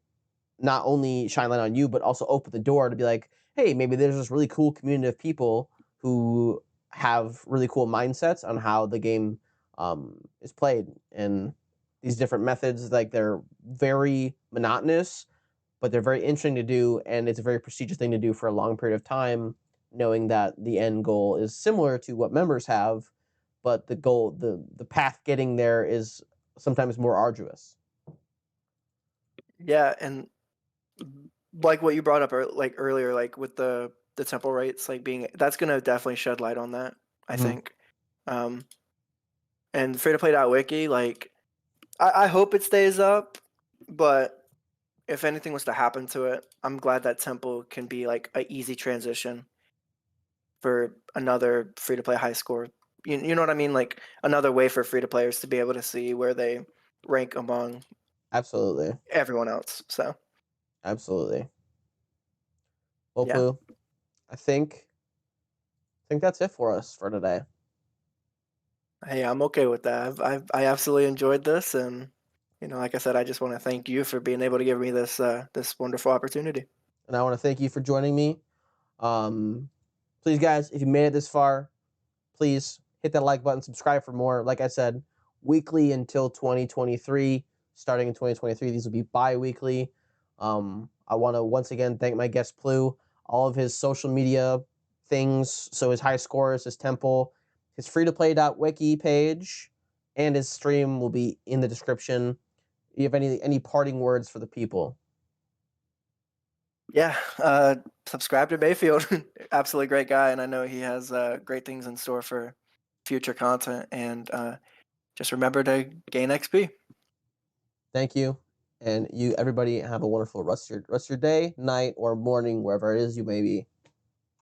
Speaker 1: not only shine light on you, but also open the door to be like, hey, maybe there's this really cool community of people who have really cool mindsets on how the game is played, and these different methods, like they're very monotonous but they're very interesting to do, and it's a very prestigious thing to do for a long period of time, knowing that the end goal is similar to what members have, but the path getting there is sometimes more arduous.
Speaker 2: Yeah, and like what you brought up like earlier, like with the temple rates, like being that's gonna definitely shed light on that. I
Speaker 1: Mm-hmm.
Speaker 2: think, um, and free to play.wiki, like I hope it stays up, but if anything was to happen to it, I'm glad that temple can be like a easy transition for another free to play high score. You know what I mean? Like another way for free to players to be able to see where they rank among
Speaker 1: Absolutely,
Speaker 2: everyone else. So
Speaker 1: absolutely. Well,
Speaker 2: yeah.
Speaker 1: Plue, I think that's it for us for today.
Speaker 2: Hey, I'm okay with that. I absolutely enjoyed this, and like I said, I just want to thank you for being able to give me this wonderful opportunity.
Speaker 1: And I want to thank you for joining me. Um, Please, guys, if you made it this far, please hit that like button, subscribe for more. Like I said, weekly until 2023. Starting in 2023, these will be bi-weekly. I want to once again thank my guest Plue, all of his social media things. So his high scores, his temple, his free to play.wiki page, and his stream will be in the description. You have any parting words for the people?
Speaker 2: Yeah, subscribe to Mayfield. Absolutely great guy, and I know he has great things in store for future content. And just remember to gain XP.
Speaker 1: Thank you. And you everybody have a wonderful rest of your day, night, or morning, wherever it is you may be.